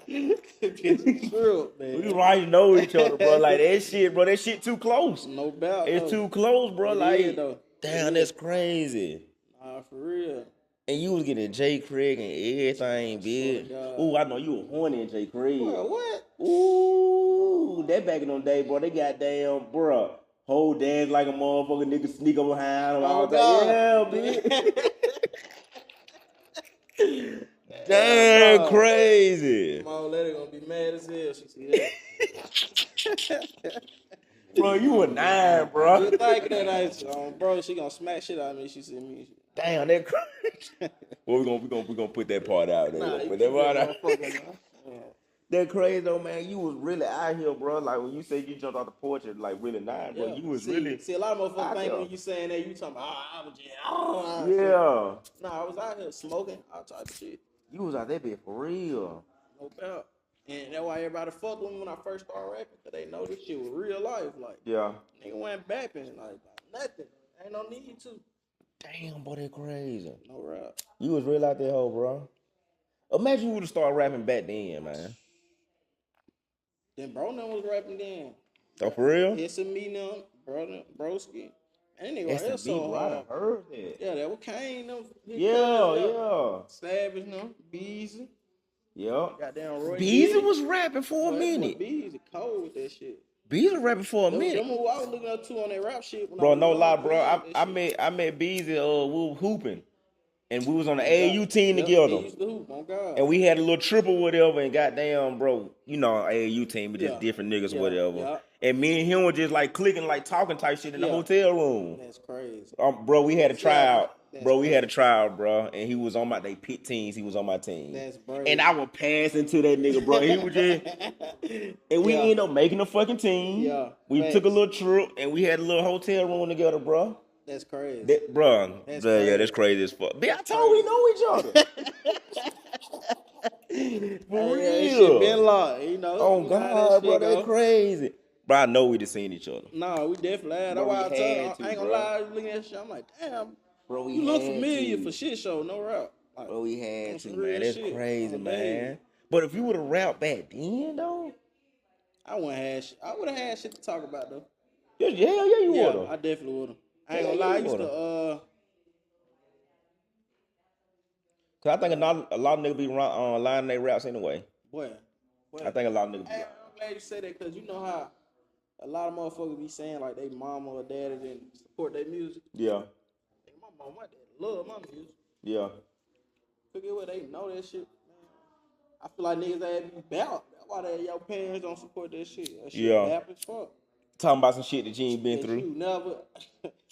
Bitch, true, man. We right know each other, bro. Like that shit, bro. That shit too close. No doubt. It's though. too close, bro. It Like, is, though. damn, It that's is. crazy. Nah, for real. And you was getting J. Craig and everything, bitch. God. Ooh, I know you were horny in J. Craig. Bro, what? Ooh, that back in them days, bro. They got damn, bro. Whole dance like a motherfucker, nigga sneak up behind them all day. Yeah, bitch. Damn, bro. crazy. My old lady gonna be mad as hell. She see that. Bro, you a 9, bro. You think that bro? She gonna smack shit out of me. She see me. Damn, that crazy. Well, we gonna put that part out there. Nah, Put you that keep part that out. motherfucker, man. Yeah. That crazy though, man. You was really out here, bro. Like when you said you jumped off the porch at like really 9, bro. Yeah. You was see, really. See, a lot of motherfuckers out think there. when you saying that, you talking about, I was just, Yeah. Nah, I was out here smoking, all type of shit. You was out there bitch for real. No doubt. And that's why everybody fucked with me when I first started rapping, because they know this shit was real life. Like, Yeah. nigga wasn't bapping, like nothing. Ain't no need to. Damn, boy, that crazy. No rap. You was real out there, hoe, bro. Imagine you would have started rapping back then, man. Then bro them was rapping then. Oh, for real? It's a me them, broski. And nigga, That's right the here beat, so bro. I hard. done heard that. Yeah, that was Kane them. Yeah. Savage them, Beezy. Yeah. Goddamn Roy. Beezy Diddy. was rapping for a minute. Beezy cold with that shit. Beezy was rapping for a Them minute. who I was looking up to on that rap shit. When Bro, I no was lie, young, bro. I shit. met Beezy, we were hooping. And we was on the God. AAU team Yep, together. he used to hoop, on God. And we had a little triple whatever, and goddamn, bro, you know, AAU team, but just Yeah. different niggas Yeah. whatever. Yeah. And me and him were just like clicking, like talking type shit in the Yeah. hotel room. That's crazy. Bro, we had a tryout. That's Bro, we had a crazy. tryout, bro, and he was on they pit teams. He was on my team. That's brave. And I was passing to that nigga, bro. He was just, and we ended up making a fucking team. Yeah. We Facts. took a little trip, and we had a little hotel room together, bro. That's crazy. Bro, That's yeah, crazy. that's crazy as fuck. Bitch, I told we know each other. For Hey, real. shit been locked, you know. Oh You know how God, bro, shit that's go. crazy. Bro, I know we done seen each other. Nah, we definitely had. Bro, That's why I we told had you. to, I ain't gonna bro. lie. I was looking at that shit. I'm like, damn, Bro, we you look had familiar to. for shit show, no rap. Like, Bro, we had on to, some real man. That's shit. crazy, On man. days. But if you would have rapped back then, though, I wouldn't have shit. I would have had shit to talk about though. hell yeah, you Yeah, would I have. definitely would have. I ain't Yeah, gonna lie. I you used would've. to Cause I think a lot of niggas be lining their raps anyway. boy. I think a lot of niggas be. Hey, I'm glad you said that because you know how a lot of motherfuckers be saying like they mama or daddy didn't support their music. Yeah, Hey, my mom, my dad love my music. yeah. Forget what they know that shit. Man. I feel like niggas that be bap. That's why your parents don't support that shit. That shit Yeah. bap as fuck. Talking about some shit that you ain't been That through. you never.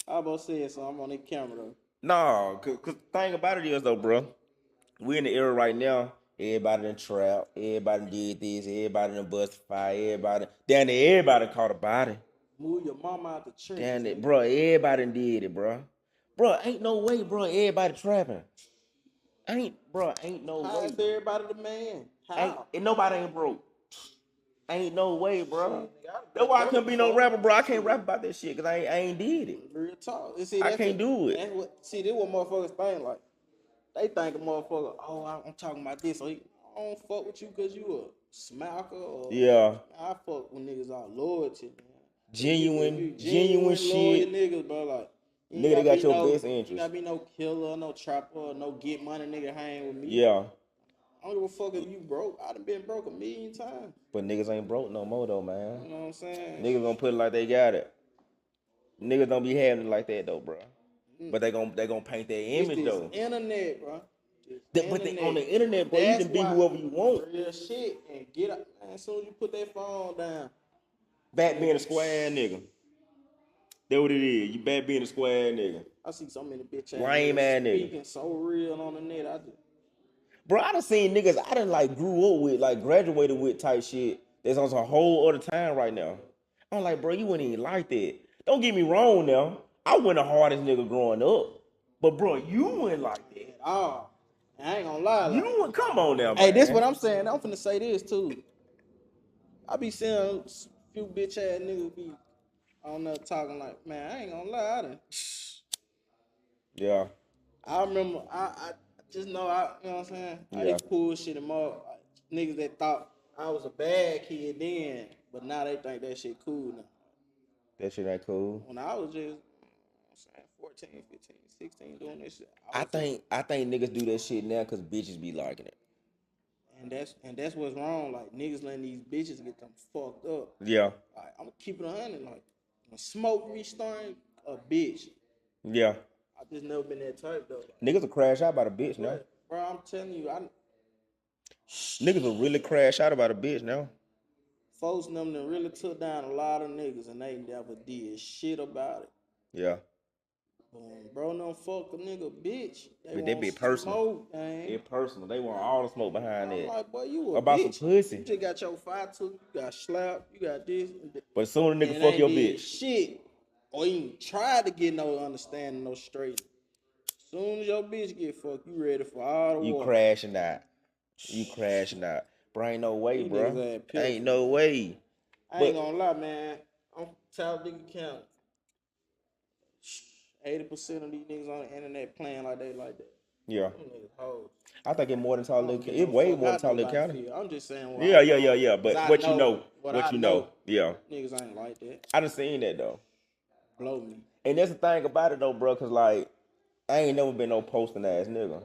I about say it, so I'm on that camera though. No, cause the thing about it is though, bro, we in the era right now. Everybody done trap. Everybody done did this. Everybody done busted fire. Everybody caught a body. Move your mama out the trenches. Damn it, nigga. bro. Everybody done did it, bro. Bro, ain't no way, bro. Everybody trapping. Ain't no How way. is everybody the man? How? And nobody ain't broke. Ain't no way, bro. Shit, nigga, That's why I couldn't be no before. rapper, bro. I can't rap about that shit because I ain't did it. Real talk. And see, I that's can't do it. That's what, see, this what motherfuckers think. Like, they think a motherfucker, oh, I'm talking about this. So I don't fuck with you because you a smacker or Yeah. I fuck with niggas out loyalty, man. Genuine Genuine loyal shit. niggas, bro. Like, you Nigga, they gotta got be your best You interest. gotta be no killer, no trapper, no get money nigga hang with me. Yeah. I don't give a fuck if you broke. I done been broke a million times. But niggas ain't broke no more though, man. You know what I'm saying? Niggas gonna put it like they got it. Niggas don't be having it like that though, bro. But they gonna paint their It's image this though. internet, bro. But on the internet, bro, you That's can be why whoever you want. Real shit and get up. Man, as soon as you put that phone down, Back being a square nigga. That what it is. You back being a square nigga. I see so many bitch Lame ass nigga. speaking so real on the net. I just, Bro, I done seen niggas I done like grew up with, like graduated with type shit. That's on some whole other time right now. I'm like, bro, you wouldn't even like that. Don't get me wrong now. I wasn't the hardest nigga growing up. But bro, you wouldn't like that. oh, I ain't gonna lie. Like, You would come on now, hey, man. this what I'm saying. I'm finna say this too. I be seeing a few bitch ass niggas be on there talking like, man, I ain't gonna lie. Yeah. I remember just know you know what I'm saying? I Yeah. used to bullshit them up. Like, niggas that thought I was a bad kid then, but now they think that shit cool now. That shit ain't cool. When I was just, you know what I'm saying, 14, 15, 16 doing this shit. I think niggas do that shit now because bitches be liking it. And that's what's wrong. Like niggas letting these bitches get them fucked up. Yeah. Like I'm keeping 100. Like when smoke be starting, a bitch. Yeah. I just never been that type though. Niggas will crash out about a bitch now. Bro, I'm telling you, Niggas will really crash out about a bitch now. folks them that really took down a lot of niggas and they never did shit about it. Yeah. Bro, don't fuck a nigga, bitch. They be personal. Smoke, man. It's personal. They want all the smoke behind I'm that. like, boy, you a About bitch. some pussy. You just got your fire took, you got slapped, you got this. But soon a nigga and fuck ain't your did bitch. Shit. Or even try to get no understanding, no straight. Soon as your bitch get fucked, you ready for all the You water. crashing out. You crashing out. Bro, ain't no way, These bro. niggas ain't Ain't no way. I ain't gonna lie, man. I'm Talladega County. 80% of these niggas on the internet playing like they like that. Yeah. Them niggas hoes. I think it's more than Talladega County. It's It's way more than Talladega County. I'm just saying. Yeah. But what you know. know. Yeah. Niggas ain't like that. I done seen that, though. Blow me. And that's the thing about it, though, bro, because, like, I ain't never been no posting ass nigga.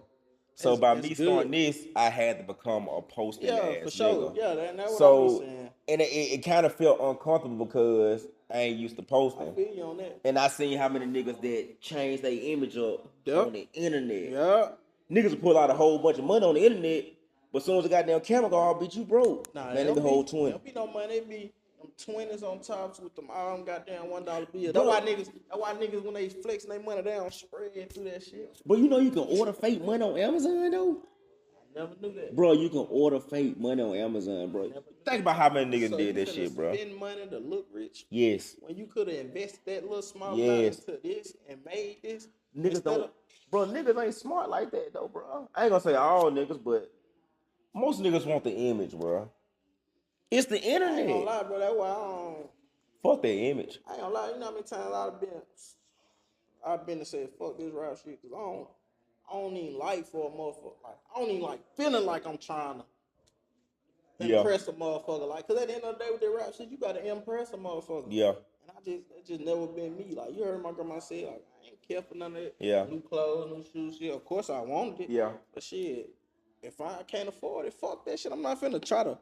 So by me starting this, I had to become a posting ass for sure. nigga. Yeah, that's what So, I be saying. And it kind of felt uncomfortable because I ain't used to posting. I feel you on that. And I seen how many niggas that changed their image up on the internet. Yeah. Niggas will pull out a whole bunch of money on the internet, but as soon as the goddamn camera go, I'll bitch, you broke. Nah, man, it be whole 20. Don't be no money. It be them 20s on tops with them all them goddamn $1 bills. Bro. That's why niggas when they flexing their money, they don't spread through that shit. But you know you can order fake money on Amazon, though? Never knew that. Bro, you can order fake money on Amazon, bro. Think about how many niggas did that shit, bro. Spend money to look rich. Yes. When you could have invested that little small amount Yes. into this and made this. Niggas don't. Bro, niggas ain't smart like that, though, bro. I ain't gonna say all niggas, but most niggas want the image, bro. It's the I ain't gonna internet. lie, bro. That's why I don't. Fuck that image. I ain't gonna lie. You know how many times I've been to say fuck this rap shit because I don't even like for a motherfucker. Like I don't even like feeling like I'm trying to impress a motherfucker. Like, cause at the end of the day with that rap shit, you gotta impress a motherfucker. Yeah. And it just never been me. Like you heard my grandma say, like I ain't care for none of that. Yeah. New clothes, new shoes. Shit. Of course I wanted it. Yeah. But shit, if I can't afford it, fuck that shit. I'm not finna try to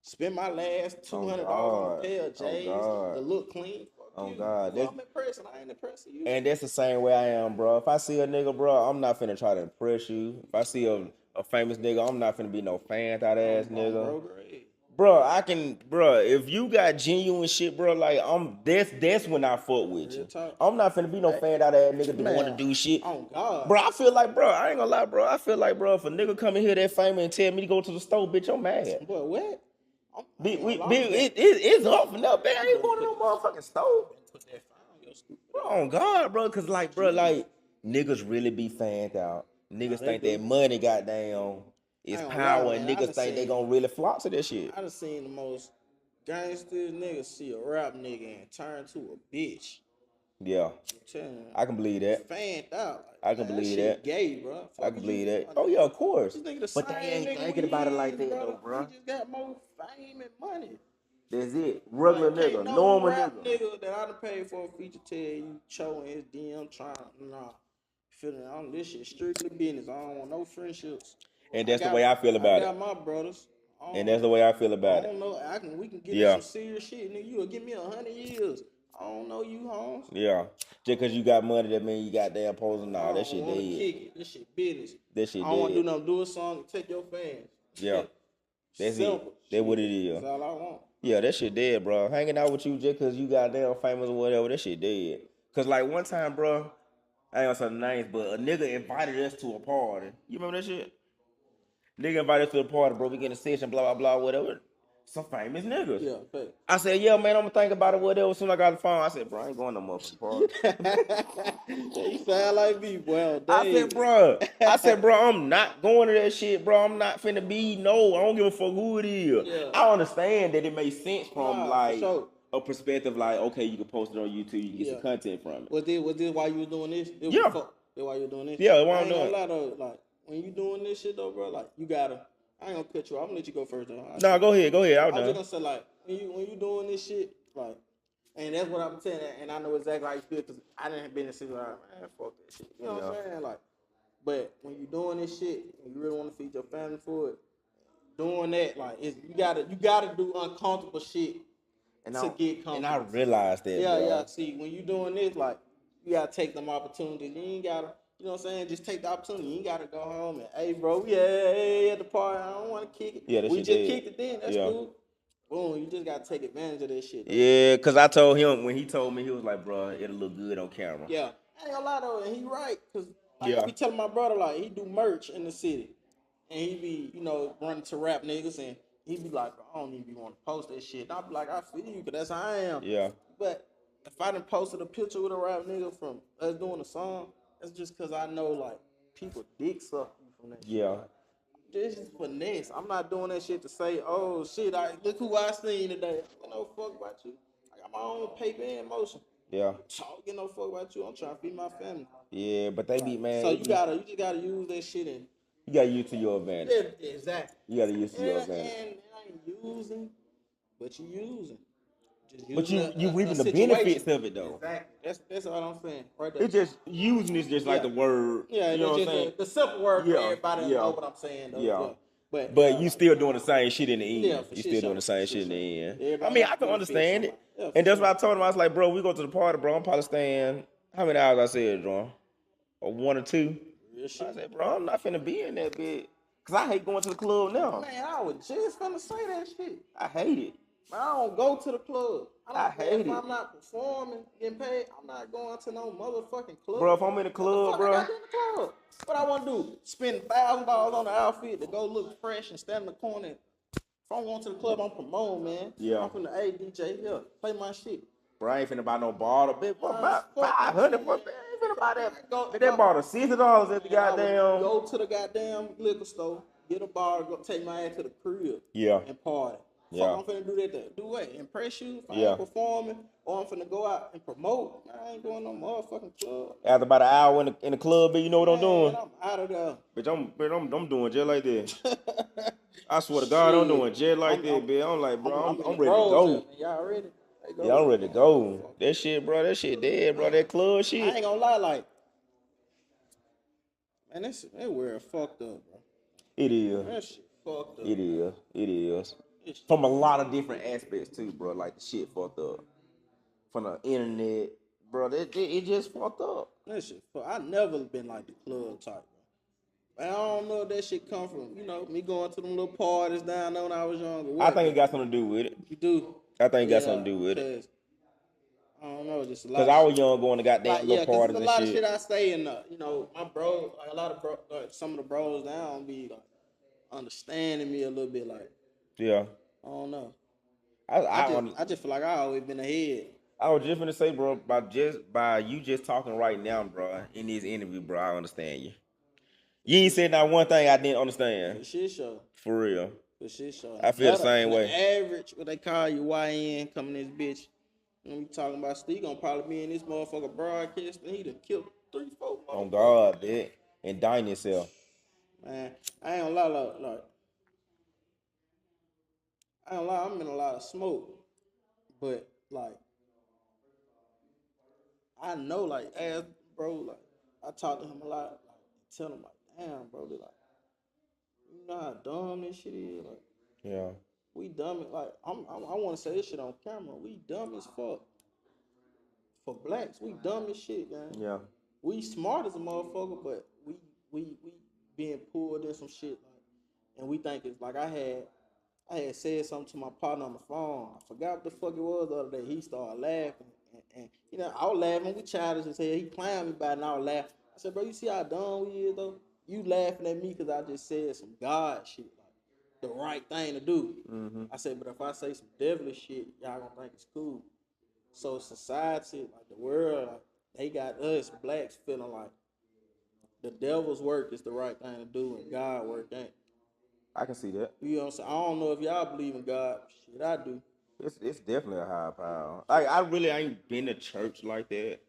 spend my last $200 on a pair of J's to look clean. Oh God, I'm impressing. I ain't impressing you. And that's the same way I am, bro. If I see a nigga, bro, I'm not finna try to impress you. If I see a famous nigga, I'm not finna be no fan out ass nigga. Bro, if you got genuine shit, bro, like that's when I fuck with you. I'm not finna be no fan out ass nigga that wanna do shit. Oh God. Bro, I feel like, bro, I ain't gonna lie, bro. I feel like, bro, if a nigga come in here that famous and tell me to go to the store, bitch, I'm mad. But what? It's off and up, man. I ain't going to no motherfucking store. Bro, on God, bro, cause like, bro, like niggas really be fanned out. Niggas think that money, goddamn, is power, and niggas think they gonna really flock to that shit. I done seen the most gangster niggas see a rap nigga and turn to a bitch. Yeah, I can believe that. Fanned out. I can believe that. Gay, bro. I can believe that. Oh yeah, of course. But they ain't thinking about it like that, though, bro. He just got more fame and money. That's it. Regular nigga, normal nigga. That I done paid for a feature tell you showing his DM trying, nah. Feeling on this shit strictly business. I don't want no friendships. And that's the way I feel about it. I got my brothers. And that's the way I feel about it. I don't know. We can get into some serious shit, nigga. You'll give me 100 years. I don't know you, Holmes. Yeah. Just cause you got money, that mean you got damn posing. Nah, that shit dead. Kick it. This shit business. That shit dead. I don't want to do nothing. Do a song and take your fans. Yeah. That's it. That's what it is. That's all I want. Yeah, that shit dead, bro. Hanging out with you just cause you got damn famous or whatever, that shit dead. Cause like one time, bro, I ain't gonna say the names, but a nigga invited us to a party. You remember that shit? Nigga invited us to a party, bro. We get in a session, blah, blah, blah, whatever. Some famous niggas. Yeah, thanks. I said, yeah, man, I'm gonna think about it, whatever. As soon as I got the phone, I said, bro, I ain't going no motherfucking party. You sound like me, well, I said, bro, I'm not going to that shit, bro. I'm not finna be, no, I don't give a fuck who it is. Yeah. I understand that it makes sense from, a perspective like, okay, you can post it on YouTube, you can get some content from it. Was this why you was doing this? Yeah. Why you was doing this? Yeah, why I'm doing it. Like, when you doing this shit though, bro, like you gotta. I ain't gonna cut you off. I'm gonna let you go first though. No, go ahead. I I was was just done. gonna say like when you doing this shit, like, and that's what I'm saying, and I know exactly how you feel because I didn't been in a situation like, man, fuck that shit. You know what I'm saying? Like, but when you doing this shit and you really want to feed your family for it, doing that, like, you gotta do uncomfortable shit to get comfortable. And I realized that, yeah, bro. yeah. See, when you doing this, like, you gotta take them opportunities. You ain't gotta, you know what I'm saying? Just take the opportunity. You ain't gotta go home and, hey, bro, hey, at the party. I don't want to kick it. Yeah, that we shit just dead. kicked it then. That's cool. Boom, you just gotta take advantage of that shit. Though. Yeah, cause I told him when he told me, he was like, bro, it'll look good on camera. Yeah, I ain't gonna lie though, and he right, cause like, I be telling my brother like he do merch in the city, and he be running to rap niggas, and he be like, I don't even be want to post that shit. And I be like, I feel you, cause that's how I am. Yeah. But if I done posted a picture with a rap nigga from us doing a song, that's just cause I know like people dick suck you from that. Yeah. Shit. Like, this is finesse. I'm not doing that shit to say, oh shit, look who I seen today. I don't know fuck about you. I got my own paper and motion. Yeah. Talk, get no fuck about you. I'm trying to feed my family. Yeah, but they be mad. So you just gotta use that shit and you gotta use to your advantage. Yeah, exactly. You gotta use to your advantage. And I ain't using, but you using. But you reaping the benefits of it though. Exactly. That's what I'm saying. Right there. It's just using is just like the word. Yeah, you know what I'm saying? The simple word for everybody know what I'm saying though. Yeah. But you still doing the same shit in the end. Yeah, you still doing the same shit in the end. I mean, I can understand it. Yeah, and that's what I told him. I was like, bro, we go to the party, bro. I'm probably staying, how many hours I said, John? Or 1 or 2? I said, bro, I'm not finna be in that bit. Cause I hate going to the club now. Man, I was just finna say that shit. I hate it. Man, I don't go to the club. I hate it. If I'm not performing, getting paid, I'm not going to no motherfucking club. Bro, if I'm in the club, bro. I got in the club. What I want to do? Spend $1,000 on the outfit to go look fresh and stand in the corner. If I'm going to the club, I'm promoting, man. Yeah. I'm finna, hey, DJ, yeah, play my shit. Bro, I ain't finna buy no bottle, bitch. About 500 for that. I ain't finna buy that. That bottle $60 at the goddamn. Go to the goddamn liquor store, get a bottle, go take my ass to the crib. Yeah. And party. Yeah. I'm finna do that. Do what? Impress you? If I ain't performing, or I'm finna go out and promote. Man, I ain't going no motherfucking club. After about an hour in the club, bitch, you know what I'm doing? I'm out of there. Bitch, I'm doing just like that. I swear to God, I'm doing just like that, bitch. I'm like, bro, I'm ready to go. Y'all ready? Yeah, I'm ready to go. That shit, bro, that shit dead, bro. That club shit. I ain't gonna lie, like, man, that weird fucked up, bro. It is. That shit fucked up. It is. It is. From a lot of different aspects too, bro. Like the shit fucked up. From the internet, bro. It just fucked up. That shit. I never been like the club type, bro. I don't know if that shit come from me going to them little parties down there when I was younger. I think it got something to do with it. You do? I think it got something to do with it. I don't know, just a lot. Cause I was young going to goddamn little parties and shit. A lot of shit I say in my bro, like a lot of bro, like some of the bros down be like understanding me a little bit, like. Yeah. I don't know. I just feel like I always been ahead. I was just gonna say, bro, by you just talking right now, bro, in this interview, bro, I understand you. You ain't said not one thing I didn't understand. For shit show. For real. For shit show. I feel the same way. Average, what they call you, YN, coming this bitch. When we talking about Steve, gonna probably be in this motherfucker broadcast, and he done killed 3-4 motherfuckers. On God, bitch. And dying himself. Man, I ain't gonna lie, like I ain't gonna lie, I'm in a lot of smoke. But, like, I know, like, as bro, like, I talk to him a lot, like, tell him, like, damn, bro, they like, you know how dumb this shit is? Like, yeah. We dumb, like, I want to say this shit on camera. We dumb as fuck. For blacks, we dumb as shit, man. Yeah. We smart as a motherfucker, but we being pulled in some shit, like, and we think it's like I had said something to my partner on the phone. I forgot what the fuck it was the other day. He started laughing. And I was laughing. We childish as hell. He clowned me by it and I was laughing. I said, bro, you see how dumb we is, though? You laughing at me because I just said some God shit. Like, the right thing to do. Mm-hmm. I said, but if I say some devilish shit, y'all gonna think it's cool. So society, like the world, like, they got us blacks feeling like the devil's work is the right thing to do and God work ain't. I can see that. You know what I'm saying? I don't know if y'all believe in God. Shit, I do. It's definitely a high power. Like I really ain't been to church like that.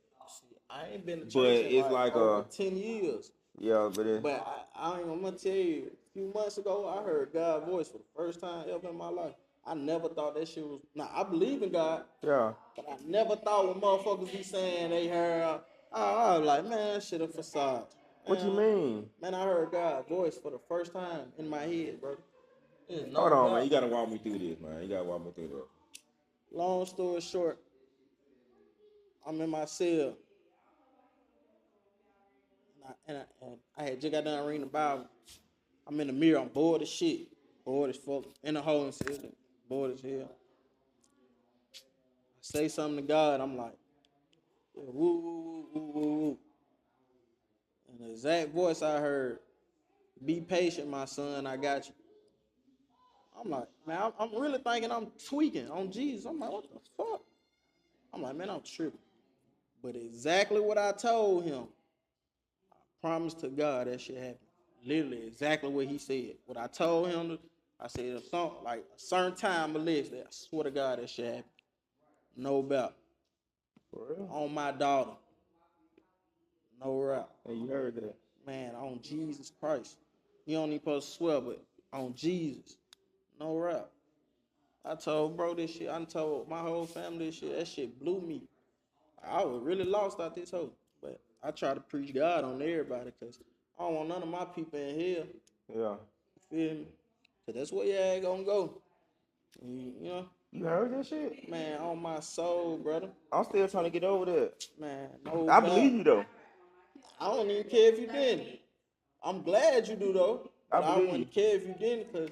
I ain't been to church in like over 10 years. Yeah, but But I'm gonna tell you, a few months ago, I heard God's voice for the first time ever in my life. I never thought that shit was. Now I believe in God, yeah. but I never thought when motherfuckers be saying they heard. I was like, man, that shit a facade. What you mean? Man, I heard God's voice for the first time in my head, bro. There's no Hold on, man. doubt. You gotta walk me through this, man. You gotta walk me through that. Long story short, I'm in my cell, and I had just got done reading the Bible. I'm in the mirror. I'm bored as shit. Bored as fuck. In the hole and cell. Bored as hell. I say something to God. I'm like, yeah, woo, woo, woo, woo, woo, woo. And the exact voice I heard, be patient, my son. I got you. I'm like, man, I'm really thinking I'm tweaking on Jesus. I'm like, what the fuck? I'm like, man, I'm tripping. But exactly what I told him, I promised to God that shit happened. Literally exactly what he said. What I told him, I said, if some, like a certain time of list, I swear to God that shit happened. No doubt. For real? On my daughter. No route. Hey, you heard that? Man, on Jesus Christ. You don't even supposed to swear, but on Jesus. No route. I told bro this shit. I told my whole family this shit. That shit blew me. I was really lost out this hoe. But I try to preach God on everybody because I don't want none of my people in hell. Yeah. You feel me? Because that's where your ass gonna go. You know? You heard that shit? Man, on my soul, brother. I'm still trying to get over that. Man, no I doubt. believe you though. I don't even care if you didn't. I'm glad you do though. But I believe wouldn't care if you didn't because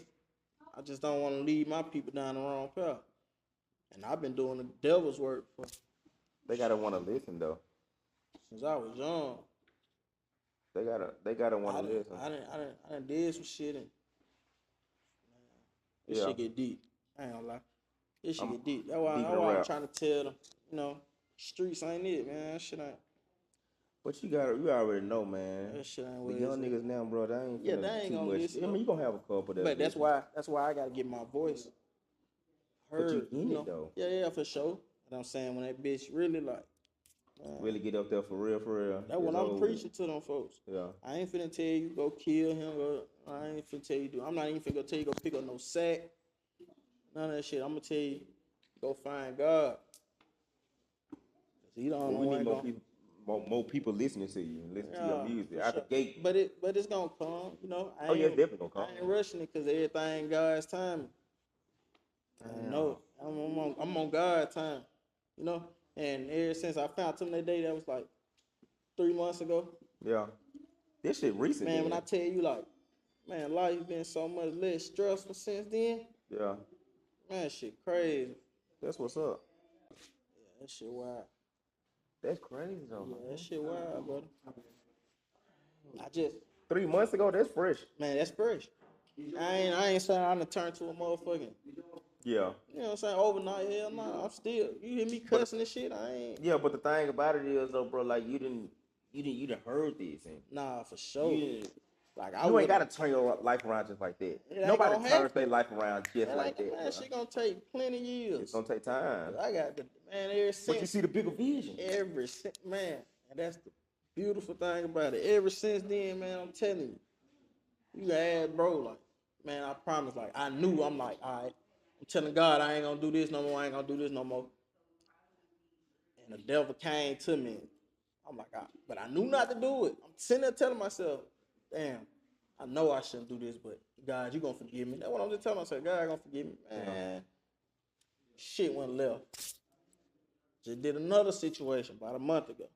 I just don't want to lead my people down the wrong path. And I've been doing the devil's work They gotta want to listen though. since I was young. They gotta want to listen. I done did some shit and this shit get deep. I ain't gonna lie. This shit get deep. That's why I'm trying to tell them, streets ain't it, man. That shit ain't. But you already know, man. That shit ain't The what young it is. niggas now, bro, they ain't Yeah, finna they ain't too gonna much. listen. I mean, you gonna have a couple that. But that's why I gotta get my voice heard. But you in it though. Yeah, for sure. But I'm saying when that bitch really like Really get up there for real. that's what I'm preaching to them folks. Yeah. I ain't finna tell you go kill him. I ain't finna tell you do. I'm not even finna tell you go pick up no sack. None of that shit. I'm gonna tell you go find God. He don't know. We need more people listening to you and listening to your music out the gate. But it's gonna come. Oh yeah, it's definitely gonna come. I ain't rushing it because everything God's timing. No, I'm on God's time. And ever since I found him that day, that was like 3 months ago. Yeah. This shit recent. Man, when I tell you like, man, life been so much less stressful since then. Yeah. Man, shit crazy. That's what's up. Yeah, that shit wild. That's crazy though. Yeah, that shit wild, brother. I just 3 months ago, that's fresh. Man, that's fresh. I ain't saying I'm gonna turn to a motherfucking. Yeah. You know what I'm saying? Overnight, hell no. I'm still. You hear me cussing and shit? I ain't. Yeah, but the thing about it is though, bro, like you didn't heard this. And nah, for sure. Like you ain't gotta turn your life around just like that. Nobody turns their life around just like that. Man, shit gonna take plenty of years. It's gonna take time. I got the man ever since. But you see the bigger vision. Man, and that's the beautiful thing about it. Ever since then, man, I'm telling you, you add bro, like, man, I promise, like, I'm like, all right, I'm telling God I ain't gonna do this no more. I ain't gonna do this no more. And the devil came to me. I'm like, but I knew not to do it. I'm sitting there telling myself, damn, I know I shouldn't do this, but God, you gonna forgive me. That's what I'm just telling myself. God gonna forgive me. Man, shit went left. Just did another situation about a month ago.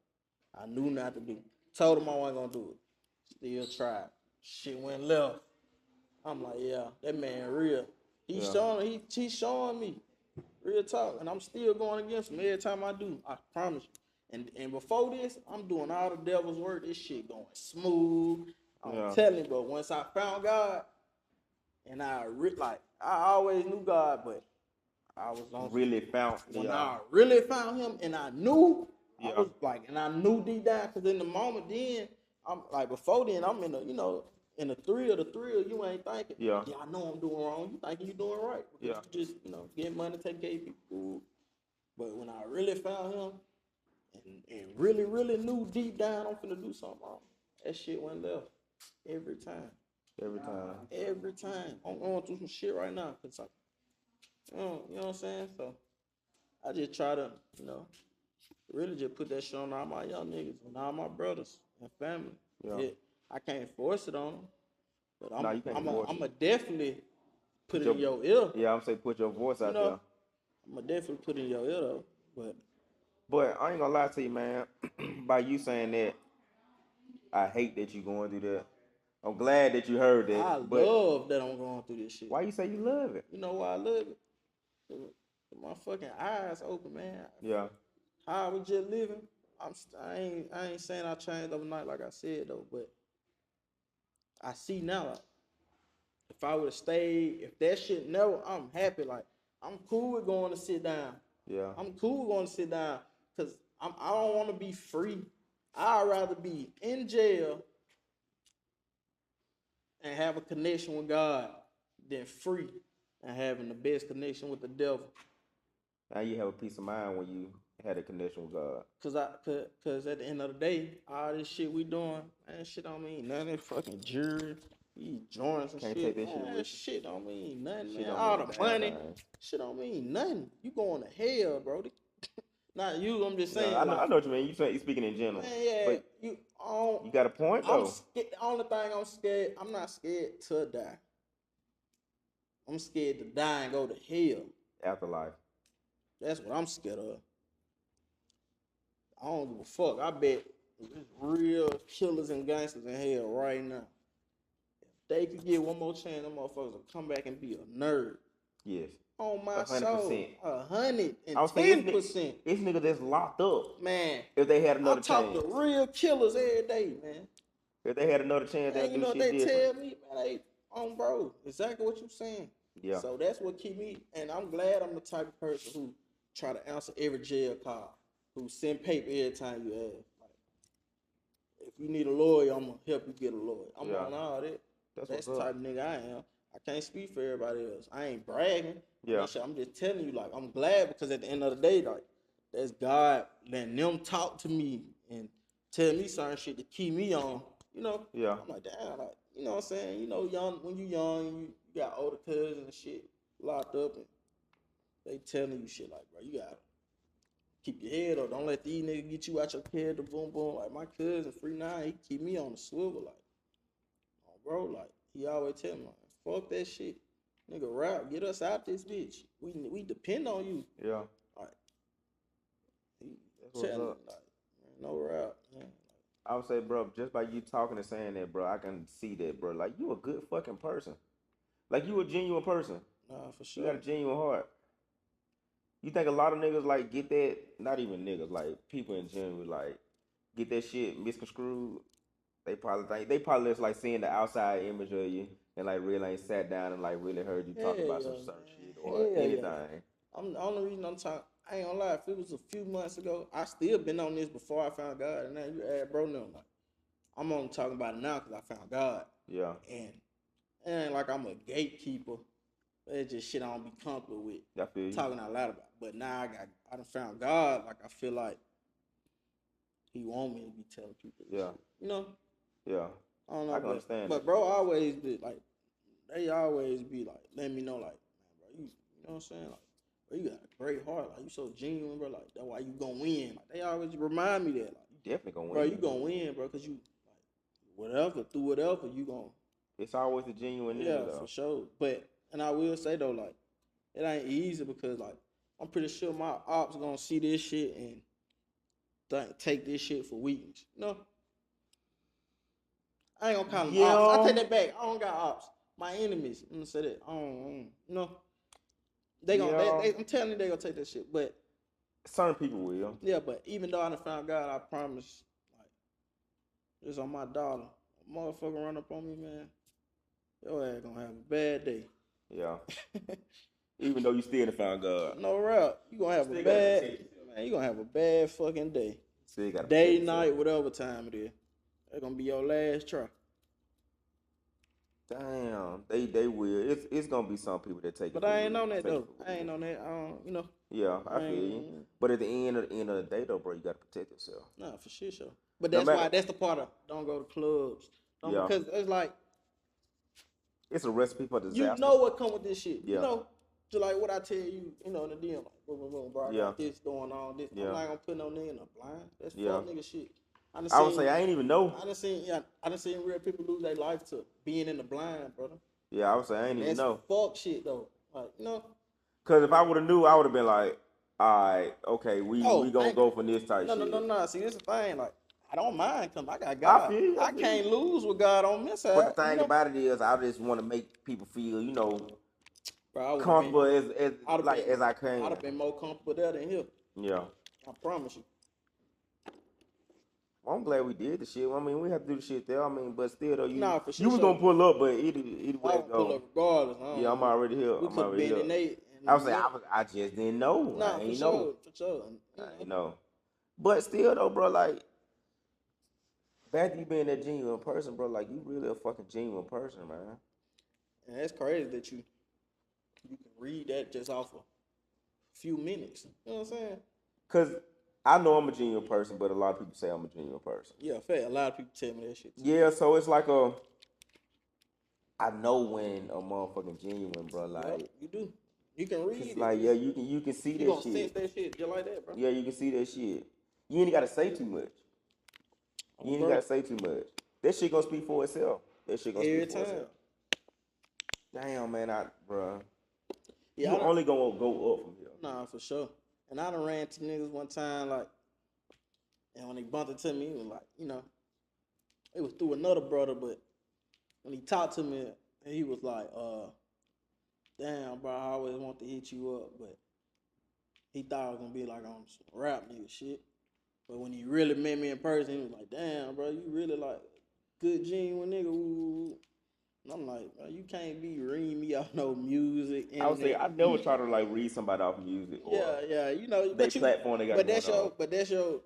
I knew not to do. Told him I wasn't gonna do it. Still tried. Shit went left. I'm like, yeah, that man real. He's showing me. Real talk. And I'm still going against him every time I do. I promise you. And before this, I'm doing all the devil's work. This shit going smooth. I'm telling you, but once I found God, and I always knew God, but I was on really found. When I really found him, and I knew, I was like, and I knew deep down, because in the moment then, I'm like, before then, I'm in the thrill, you ain't thinking. Yeah, I know I'm doing wrong. You thinking you doing right. You just, get money, take care of people. But when I really found him, and really, really knew deep down I'm finna do something wrong, that shit went left every time. Every time. Every time. I'm going through some shit right now. Cause like, you know what I'm saying? So I just try to, really just put that shit on all my young niggas and all my brothers and family. Yeah. I can't force it on them, but Nah, you can't force I'm it. definitely put it in your ear. Yeah, I'm saying put your voice out there. I'm gonna definitely put it in your ear though. But I ain't gonna lie to you, man. By you saying that, I hate that you going through that. I'm glad that you heard that. I love that I'm going through this shit. Why you say you love it? You know why I love it? My fucking eyes open, man. Yeah. How I was just living, I ain't saying I changed overnight like I said though, but I see now. Like, if I would have stayed, if that shit never, I'm happy. Like I'm cool with going to sit down. Yeah. I'm cool with going to sit down because I don't want to be free. I'd rather be in jail and have a connection with God than free and having the best connection with the devil. Now you have a peace of mind when you had a connection with God. Cause at the end of the day, all this shit we doing, man, shit don't mean nothing. Fucking jury, these joints and Can't shit. take that shit Man, with shit don't mean nothing, Shit man. don't All mean the a damn money, thing. shit don't mean nothing. You going to hell, bro. Not you, I'm just saying. Yeah, I know what you mean. You speaking in general. Man, yeah, but you got a point though. The only thing I'm scared, I'm not scared to die. I'm scared to die and go to hell. Afterlife. That's what I'm scared of. I don't give a fuck. I bet there's real killers and gangsters in hell right now. If they could get one more chance, them motherfuckers will come back and be a nerd. Yes. On my 100%. soul. 110%. This nigga that's locked up. Man. If they had another I talk chance. to real killers every day, man. If they had another chance, they'd You do know what shit they different. tell me? Man, bro, exactly what you saying. Yeah. So that's what keep me, and I'm glad I'm the type of person who try to answer every jail call, who send paper every time you ask. Like, if you need a lawyer, I'm gonna help you get a lawyer. I'm on all that. That's the type of nigga I am. I can't speak for everybody else. I ain't bragging. Yeah. I'm just telling you, like, I'm glad because at the end of the day, like, that's God letting them talk to me and tell me certain shit to keep me on. Yeah. I'm like, damn, like, you know what I'm saying? When you young, you got older cousins and shit locked up, and they telling you shit like, bro, you gotta keep your head up. Don't let these niggas get you out your head to boom boom. Like my cousin Free Nine, he keep me on the swivel, like, oh, bro, like he always tell me, like, fuck that shit, nigga, rap, get us out this bitch. We depend on you. Yeah. Like, That's what's up. Like, no rap, man. I would say, bro, just by you talking and saying that, bro, I can see that, bro. Like, you a good fucking person. Like, you a genuine person. Nah, for sure. You got a genuine heart. You think a lot of niggas, like, get that, not even niggas, like, people in general, like, get that shit misconstrued. They probably just, like, seeing the outside image of you and, like, really ain't sat down and, like, really heard you talk about some certain shit or anything. I'm the only reason I'm talking. I ain't gonna lie, if it was a few months ago, I still been on this before I found God. And now you add bro now. Like, I'm only talking about it now because I found God. Yeah. And it ain't like I'm a gatekeeper. It's just shit I don't be comfortable with. I feel you. Talking out loud about. But now I done found God. Like I feel like He want me to be telling people this shit. You know? Yeah. I don't know. I can understand. But bro always be like, they always be like, letting me know like, man, bro, you know what I'm saying? Like, bro, you got a great heart. Like, you so genuine, bro. Like, that's why you gonna win. Like, they always remind me that. Like, You definitely gonna win. bro, you gonna win, bro, because you, like, through whatever, you gonna. It's always a genuine nigga, Yeah, though. for sure. But, and I will say, though, like, it ain't easy because, like, I'm pretty sure my ops gonna see this shit and take this shit for weakness. You know? I ain't gonna call them ops. I take that back. I don't got ops. My enemies. I'm gonna say that. I don't you know? They gonna. I'm telling you, they gonna take that shit. But certain people will. Yeah, but even though I done found God, I promise, like, it's on my dollar. A motherfucker run up on me, man. Your ass gonna have a bad day. Yeah. Even though you still done found God. No rap. You gonna have a bad. Man, you gonna have a bad fucking day. Day, night, whatever time it is. That's gonna be your last try. Damn, they will. It's gonna be some people that take it. But I ain't on that take it though. for I ain't real. on that. I don't, you know. Yeah, I feel you. ain't- But at the end of the day, though, bro, you gotta protect yourself. Nah, for sure. But No that's matter- why that's the part of don't go to clubs. Don't, Yeah. because it's like It's a recipe for disaster. you know what come with this shit. Yeah. You know, just like what I tell you, you know, in the DM, like boom, bro, I Yeah. got this going on. This Yeah. I'm not gonna put no nigga in a blind. That's Yeah. fuck nigga shit. I would say I ain't even know. I done seen real people lose their life to being in the blind, brother. Yeah, I would say I ain't even That's know. fuck shit though. Like, you know. Cause if I would have knew, I would have been like, all right, okay, we gonna go for this type shit. No. See, this is the thing. Like, I don't mind because I got I God. feel you, I I feel can't you. lose with God on this side. But the thing you know? about it is, I just want to make people feel, Bro, I would've comfortable been- as I'd like been- as I can. I'd have been more comfortable there than here. Yeah. I promise you. Well, I'm glad we did the shit. I mean, we have to do the shit there. I mean, but still though, Nah, for you was sure. gonna pull up, but either I way would it pull go. up regardless. I don't Yeah, I'm know. already here. We I'm could have already been in here. eight. I was saying, I just didn't know. Nah, I for ain't sure. know. For sure. I ain't know. But still though, bro, like back to you being that genuine person, bro, like you really a fucking genuine person, man. And that's crazy that you can read that just off a few minutes. You know what I'm saying? Cause I know I'm a genuine person, but a lot of people say I'm a genuine person. Yeah, fair. A lot of people tell me that shit. Yeah, so it's like I know when a motherfucking genuine, bro. Like, Yep, you do. You can read it's it. like, yeah, you can see You that gonna shit. sense that shit just like that, bro. Yeah, you can see that shit. You ain't gotta say too much. You ain't bro. gotta say too much. That shit gonna speak for itself. That shit gonna Every speak for time. itself. Damn, man, bro. Yeah, You only gonna go up from here. Nah, for sure. And I done ran to niggas one time, like, and when they bumped into me, it was like, you know, it was through another brother, but when he talked to me, he was like, damn, bro, I always want to hit you up, but he thought I was gonna be like on some rap nigga shit. But when he really met me in person, he was like, damn, bro, you really like good genuine nigga. Ooh. And I'm like, bro, you can't be reading me off no music. I would say I never try to like read somebody off music or Yeah, you know, they but you, platform they got but going that's on.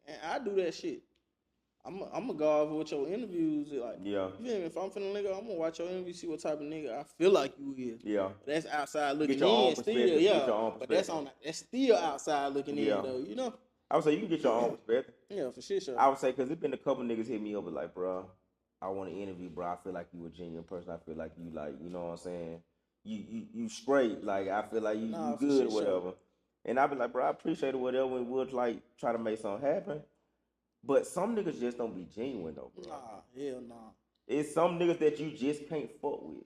and I do that shit. I'm gonna go off with your interviews. Like, Yeah. you feel me? If I'm finna nigga, I'm gonna watch your interview, see what type of nigga I feel like you is. Yeah. That's outside looking your own in, still, perspective, yeah. get your own But that's still outside looking Yeah. in, though. You know? I would say you can get your own perspective. Yeah, for sure. I would say, because it's been a couple niggas hit me up with like, bro, I want to interview, bro. I feel like you a genuine person. I feel like you like, you know what I'm saying? You straight. Like, I feel like you Nah, for good or sure. whatever. And I be like, bro, I appreciate it, whatever, and we'll like try to make something happen. But some niggas just don't be genuine though, bro. Nah, hell nah. It's some niggas that you just can't fuck with.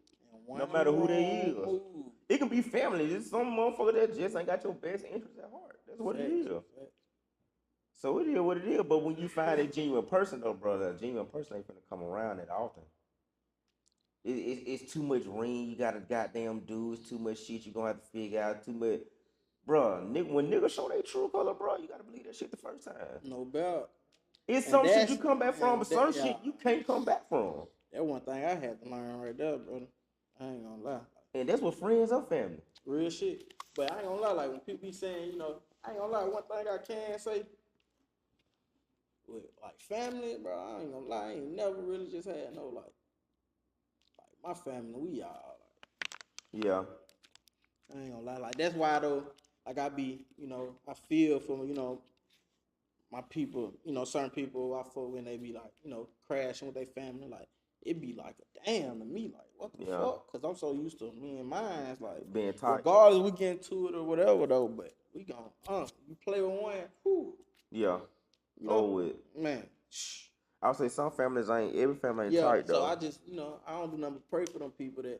No matter who they is. Move. It can be family. It's some motherfucker that just ain't got your best interest at heart. That's what it is. So it is what it is. But when you find a genuine person, though, brother, a genuine person ain't finna come around that often. It's too much ring you gotta goddamn do. It's too much shit you gonna have to figure out. Too much, bro. When niggas show their true color, bro, you gotta believe that shit the first time. No doubt. It's And some shit that's- you come back from, but and some that- shit you can't come back from. That one thing I had to learn right there, brother. I ain't gonna lie. And that's what friends are family. Real shit. But I ain't gonna lie, like when people be saying, you know, I ain't gonna lie, one thing I can say with like family, bro, I ain't gonna lie, I ain't never really just had no like my family, we all like, Yeah. I ain't gonna lie. Like that's why though, like I be, you know, I feel for, you know, my people, you know, certain people I feel when they be like, you know, crashing with their family, like it be like a damn to me, like what the fuck? Cause I'm so used to me and mine's like Being tight. regardless we get into it or whatever though, but we gon' you play with one, whew, Yeah. you know, with. man. I would say some families every family ain't Yeah, tight though. so I just, you know, I don't do nothing but pray for them people that,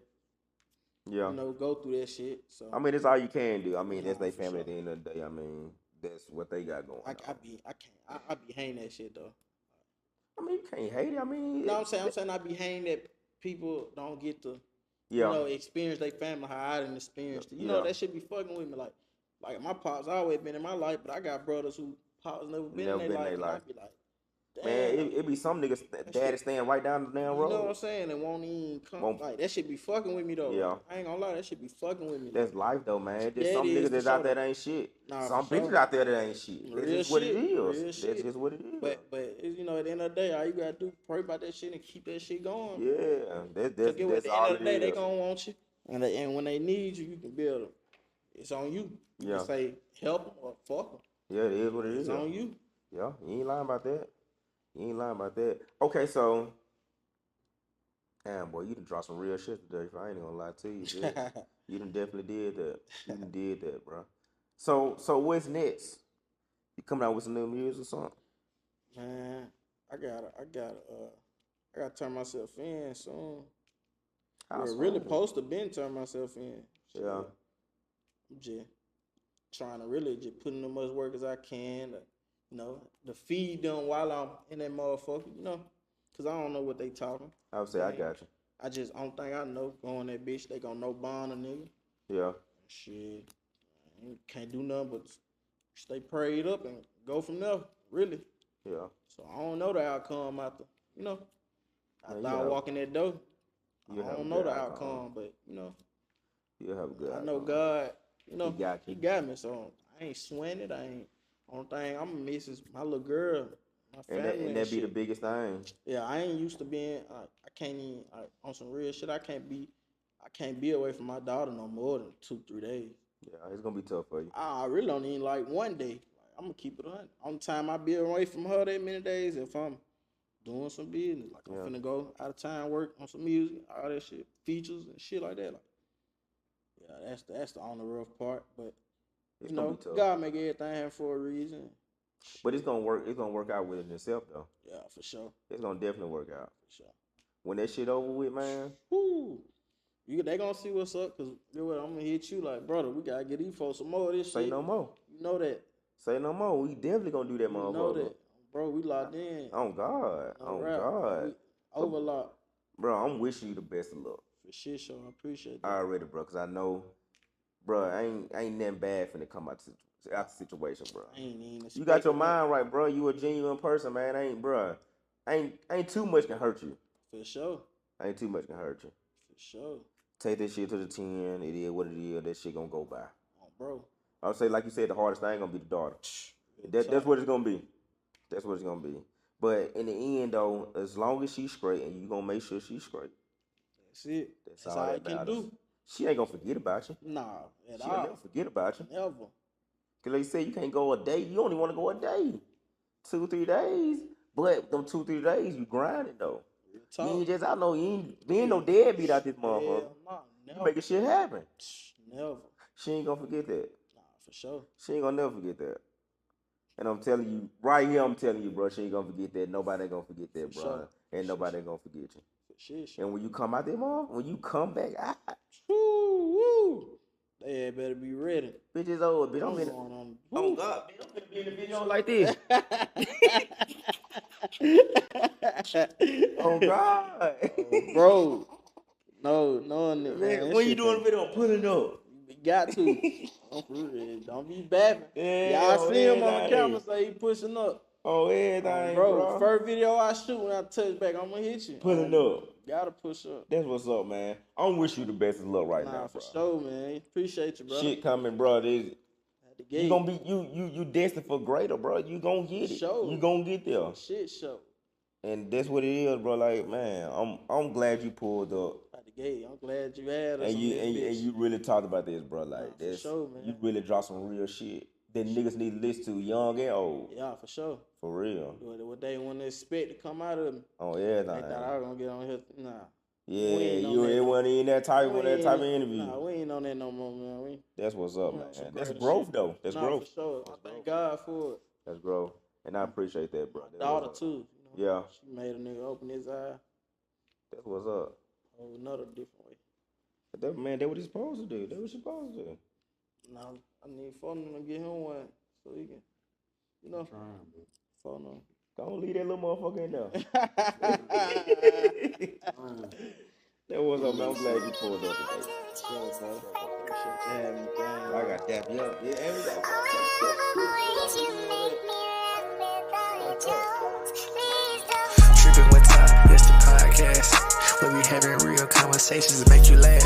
Yeah. you know, go through that shit. So I mean, that's all you can do. I mean, that's Nah, their for family sure. at the end of the day. I mean, that's what they got going on. I be hating that shit though. I mean, you can't hate it. I mean, No, I'm saying I be hating that people don't get to, yeah, you know, experience their family how I done experienced it. You know, Yeah. that shit be fucking with me. Like my pops always been in my life, but I got brothers who pops never been in their life. And I be like, Man, damn. it be some niggas daddy staying right down the damn You road. know what I'm saying? It won't even come. Won't- Like, that shit be fucking with me, though. Yeah. I ain't gonna lie, that shit be fucking with me. That's life though, man. Just Yeah, some it is, niggas for that's out sure, there though. that ain't shit. Nah, Some for bitches sure. out there that ain't shit. That's Real just what it shit, is. real That's shit. just what it is. But you know, at the end of the day, all you gotta do pray about that shit and keep that shit going. Yeah, At that's the end all of the day, it they is. gonna want you, and when they need you, you can build them. It's on you. You Yeah. can say help them or fuck them. Yeah, it is what it It's is. on you. Yeah, you ain't lying about that. You ain't lying about that. Okay, so, damn boy, you done dropped some real shit today. I ain't gonna lie to you. Yeah. You done definitely did that. You done did that, bro. So what's next? You coming out with some new music or something? Man, I gotta turn myself in soon. We're really supposed to been turn myself in. Yeah. I'm just trying to really just put in as much work as I can. To feed them while I'm in that motherfucker, because I don't know what they talking. I would say I got you. I just don't think I know. Going that bitch, they gonna no bond a nigga. Yeah. Shit, can't do nothing but stay prayed up and go from there. Really. Yeah. So I don't know the outcome after. I Man, thought I walk in that door. I don't know the outcome, but you'll have a good I outcome. know God. He He got me. So I ain't sweating it. Only thing I'm gonna miss is my little girl, my family. And that be the biggest thing. Yeah, I ain't used to being. I can't even on some real shit. I can't be away from my daughter no more than 2-3 days. Yeah, it's gonna be tough for you. I really don't even like one day. I'm gonna keep it 100. On time I be away from her that many days if I'm doing some business. Like I'm finna go out of town, work on some music, all that shit, features and shit like that. Like, yeah, that's the only rough part. But It's gonna be tough. God make everything happen for a reason. But it's gonna work. It's gonna work out within itself though. Yeah, for sure. It's gonna definitely work out. For sure. When that shit over with, man. Woo. They gonna see what's up, cause I'm gonna hit you like, brother, we gotta get these folks some more of this shit. Say no more. You know that. Say no more. We definitely gonna do that, motherfucker. You know that. Bro, we locked in. Oh God. No Oh rap. God. We overlocked. Bro, I'm wishing you the best of luck. For shit, show. I appreciate that. Already, bro, cause I know, bro, I ain't nothing bad finna come out the situation, bro. I ain't even You got your mind right, bro. You a genuine person, man. Ain't too much can hurt you. For sure. Ain't too much can hurt you. For sure. Take that shit to the 10. It is what it is. That shit gonna go by. Oh, bro. I would say, like you said, the hardest thing gonna be the daughter. That's what it's gonna be. That's what it's gonna be. But in the end, though, as long as she's straight and you gonna make sure she's straight. That's it. That's all all I can matters. do. She ain't gonna forget about you. Nah, at She'll all. never forget about you. Never. Cause like you said, you can't go a day. You only want to go a day, 2-3 days. But them 2-3 days, you grinding though. You ain't just out no. You ain't no deadbeat out this motherfucker. Hell nah, never. You making shit happen. Never. She ain't gonna forget that. Nah, for sure. She ain't gonna never forget that. And I'm telling you, right here, I'm telling you, bro, she ain't gonna forget that. Nobody gonna forget that, For bro. sure. And nobody gonna forget you. For shit, And when you come out there, mom, when you come back, woo. They better be ready. bitch is old, bitch. I'm What's in. going on? Oh God, bitch, I'm finna be in the video like this. Oh God, Bro. No, man. man, when you doing the video, put it up. You got to. Don't be bapping. Yeah, Y'all see him on the everything. camera say he pushing up. Oh, everything, Bro, first video I shoot when I touch back, I'm gonna hit you. Put it up. Gotta push up. That's what's up, man. I don't wish you the best of luck right Nah, now, for bro. sure, man. Appreciate you, bro. Shit coming, bro. At the gate. You gonna be you destined for greater, bro. You gonna get it. Sure. You gonna get there. Shit show. And that's what it is, bro. Like, man, I'm glad you pulled up. At the gate. I'm glad you had us. And you really talked about this, bro. Like, for sure, man. You really dropped some real shit that niggas need to listen to, young and old. Yeah, for sure. For real. What they want to expect to come out of me. Oh, They everything. thought I was gonna get on here. Nah. Yeah, ain't on you that it no- wasn't in that type We of that ain't- type of interview. Nah, we ain't on that no more, man. That's what's up, on man. some That's greater growth, shit. though. That's growth. For sure. I thank God for it. That's growth. And I appreciate that, bro. My That's daughter what's up. too. Yeah. She made a nigga open his eye. That's what's up. Another different way. But that, man, that's what he's supposed to do. That's what you're supposed to do. Now I need phone to get him one so he can, phone him. Don't leave that little motherfucker in there. That was up, man. I'm glad you pulled up today. I got dap you up. Yeah, every day. Always you make me laugh with all your jokes. Trippin' with Top, that's the podcast. Where we having real conversations to make you laugh.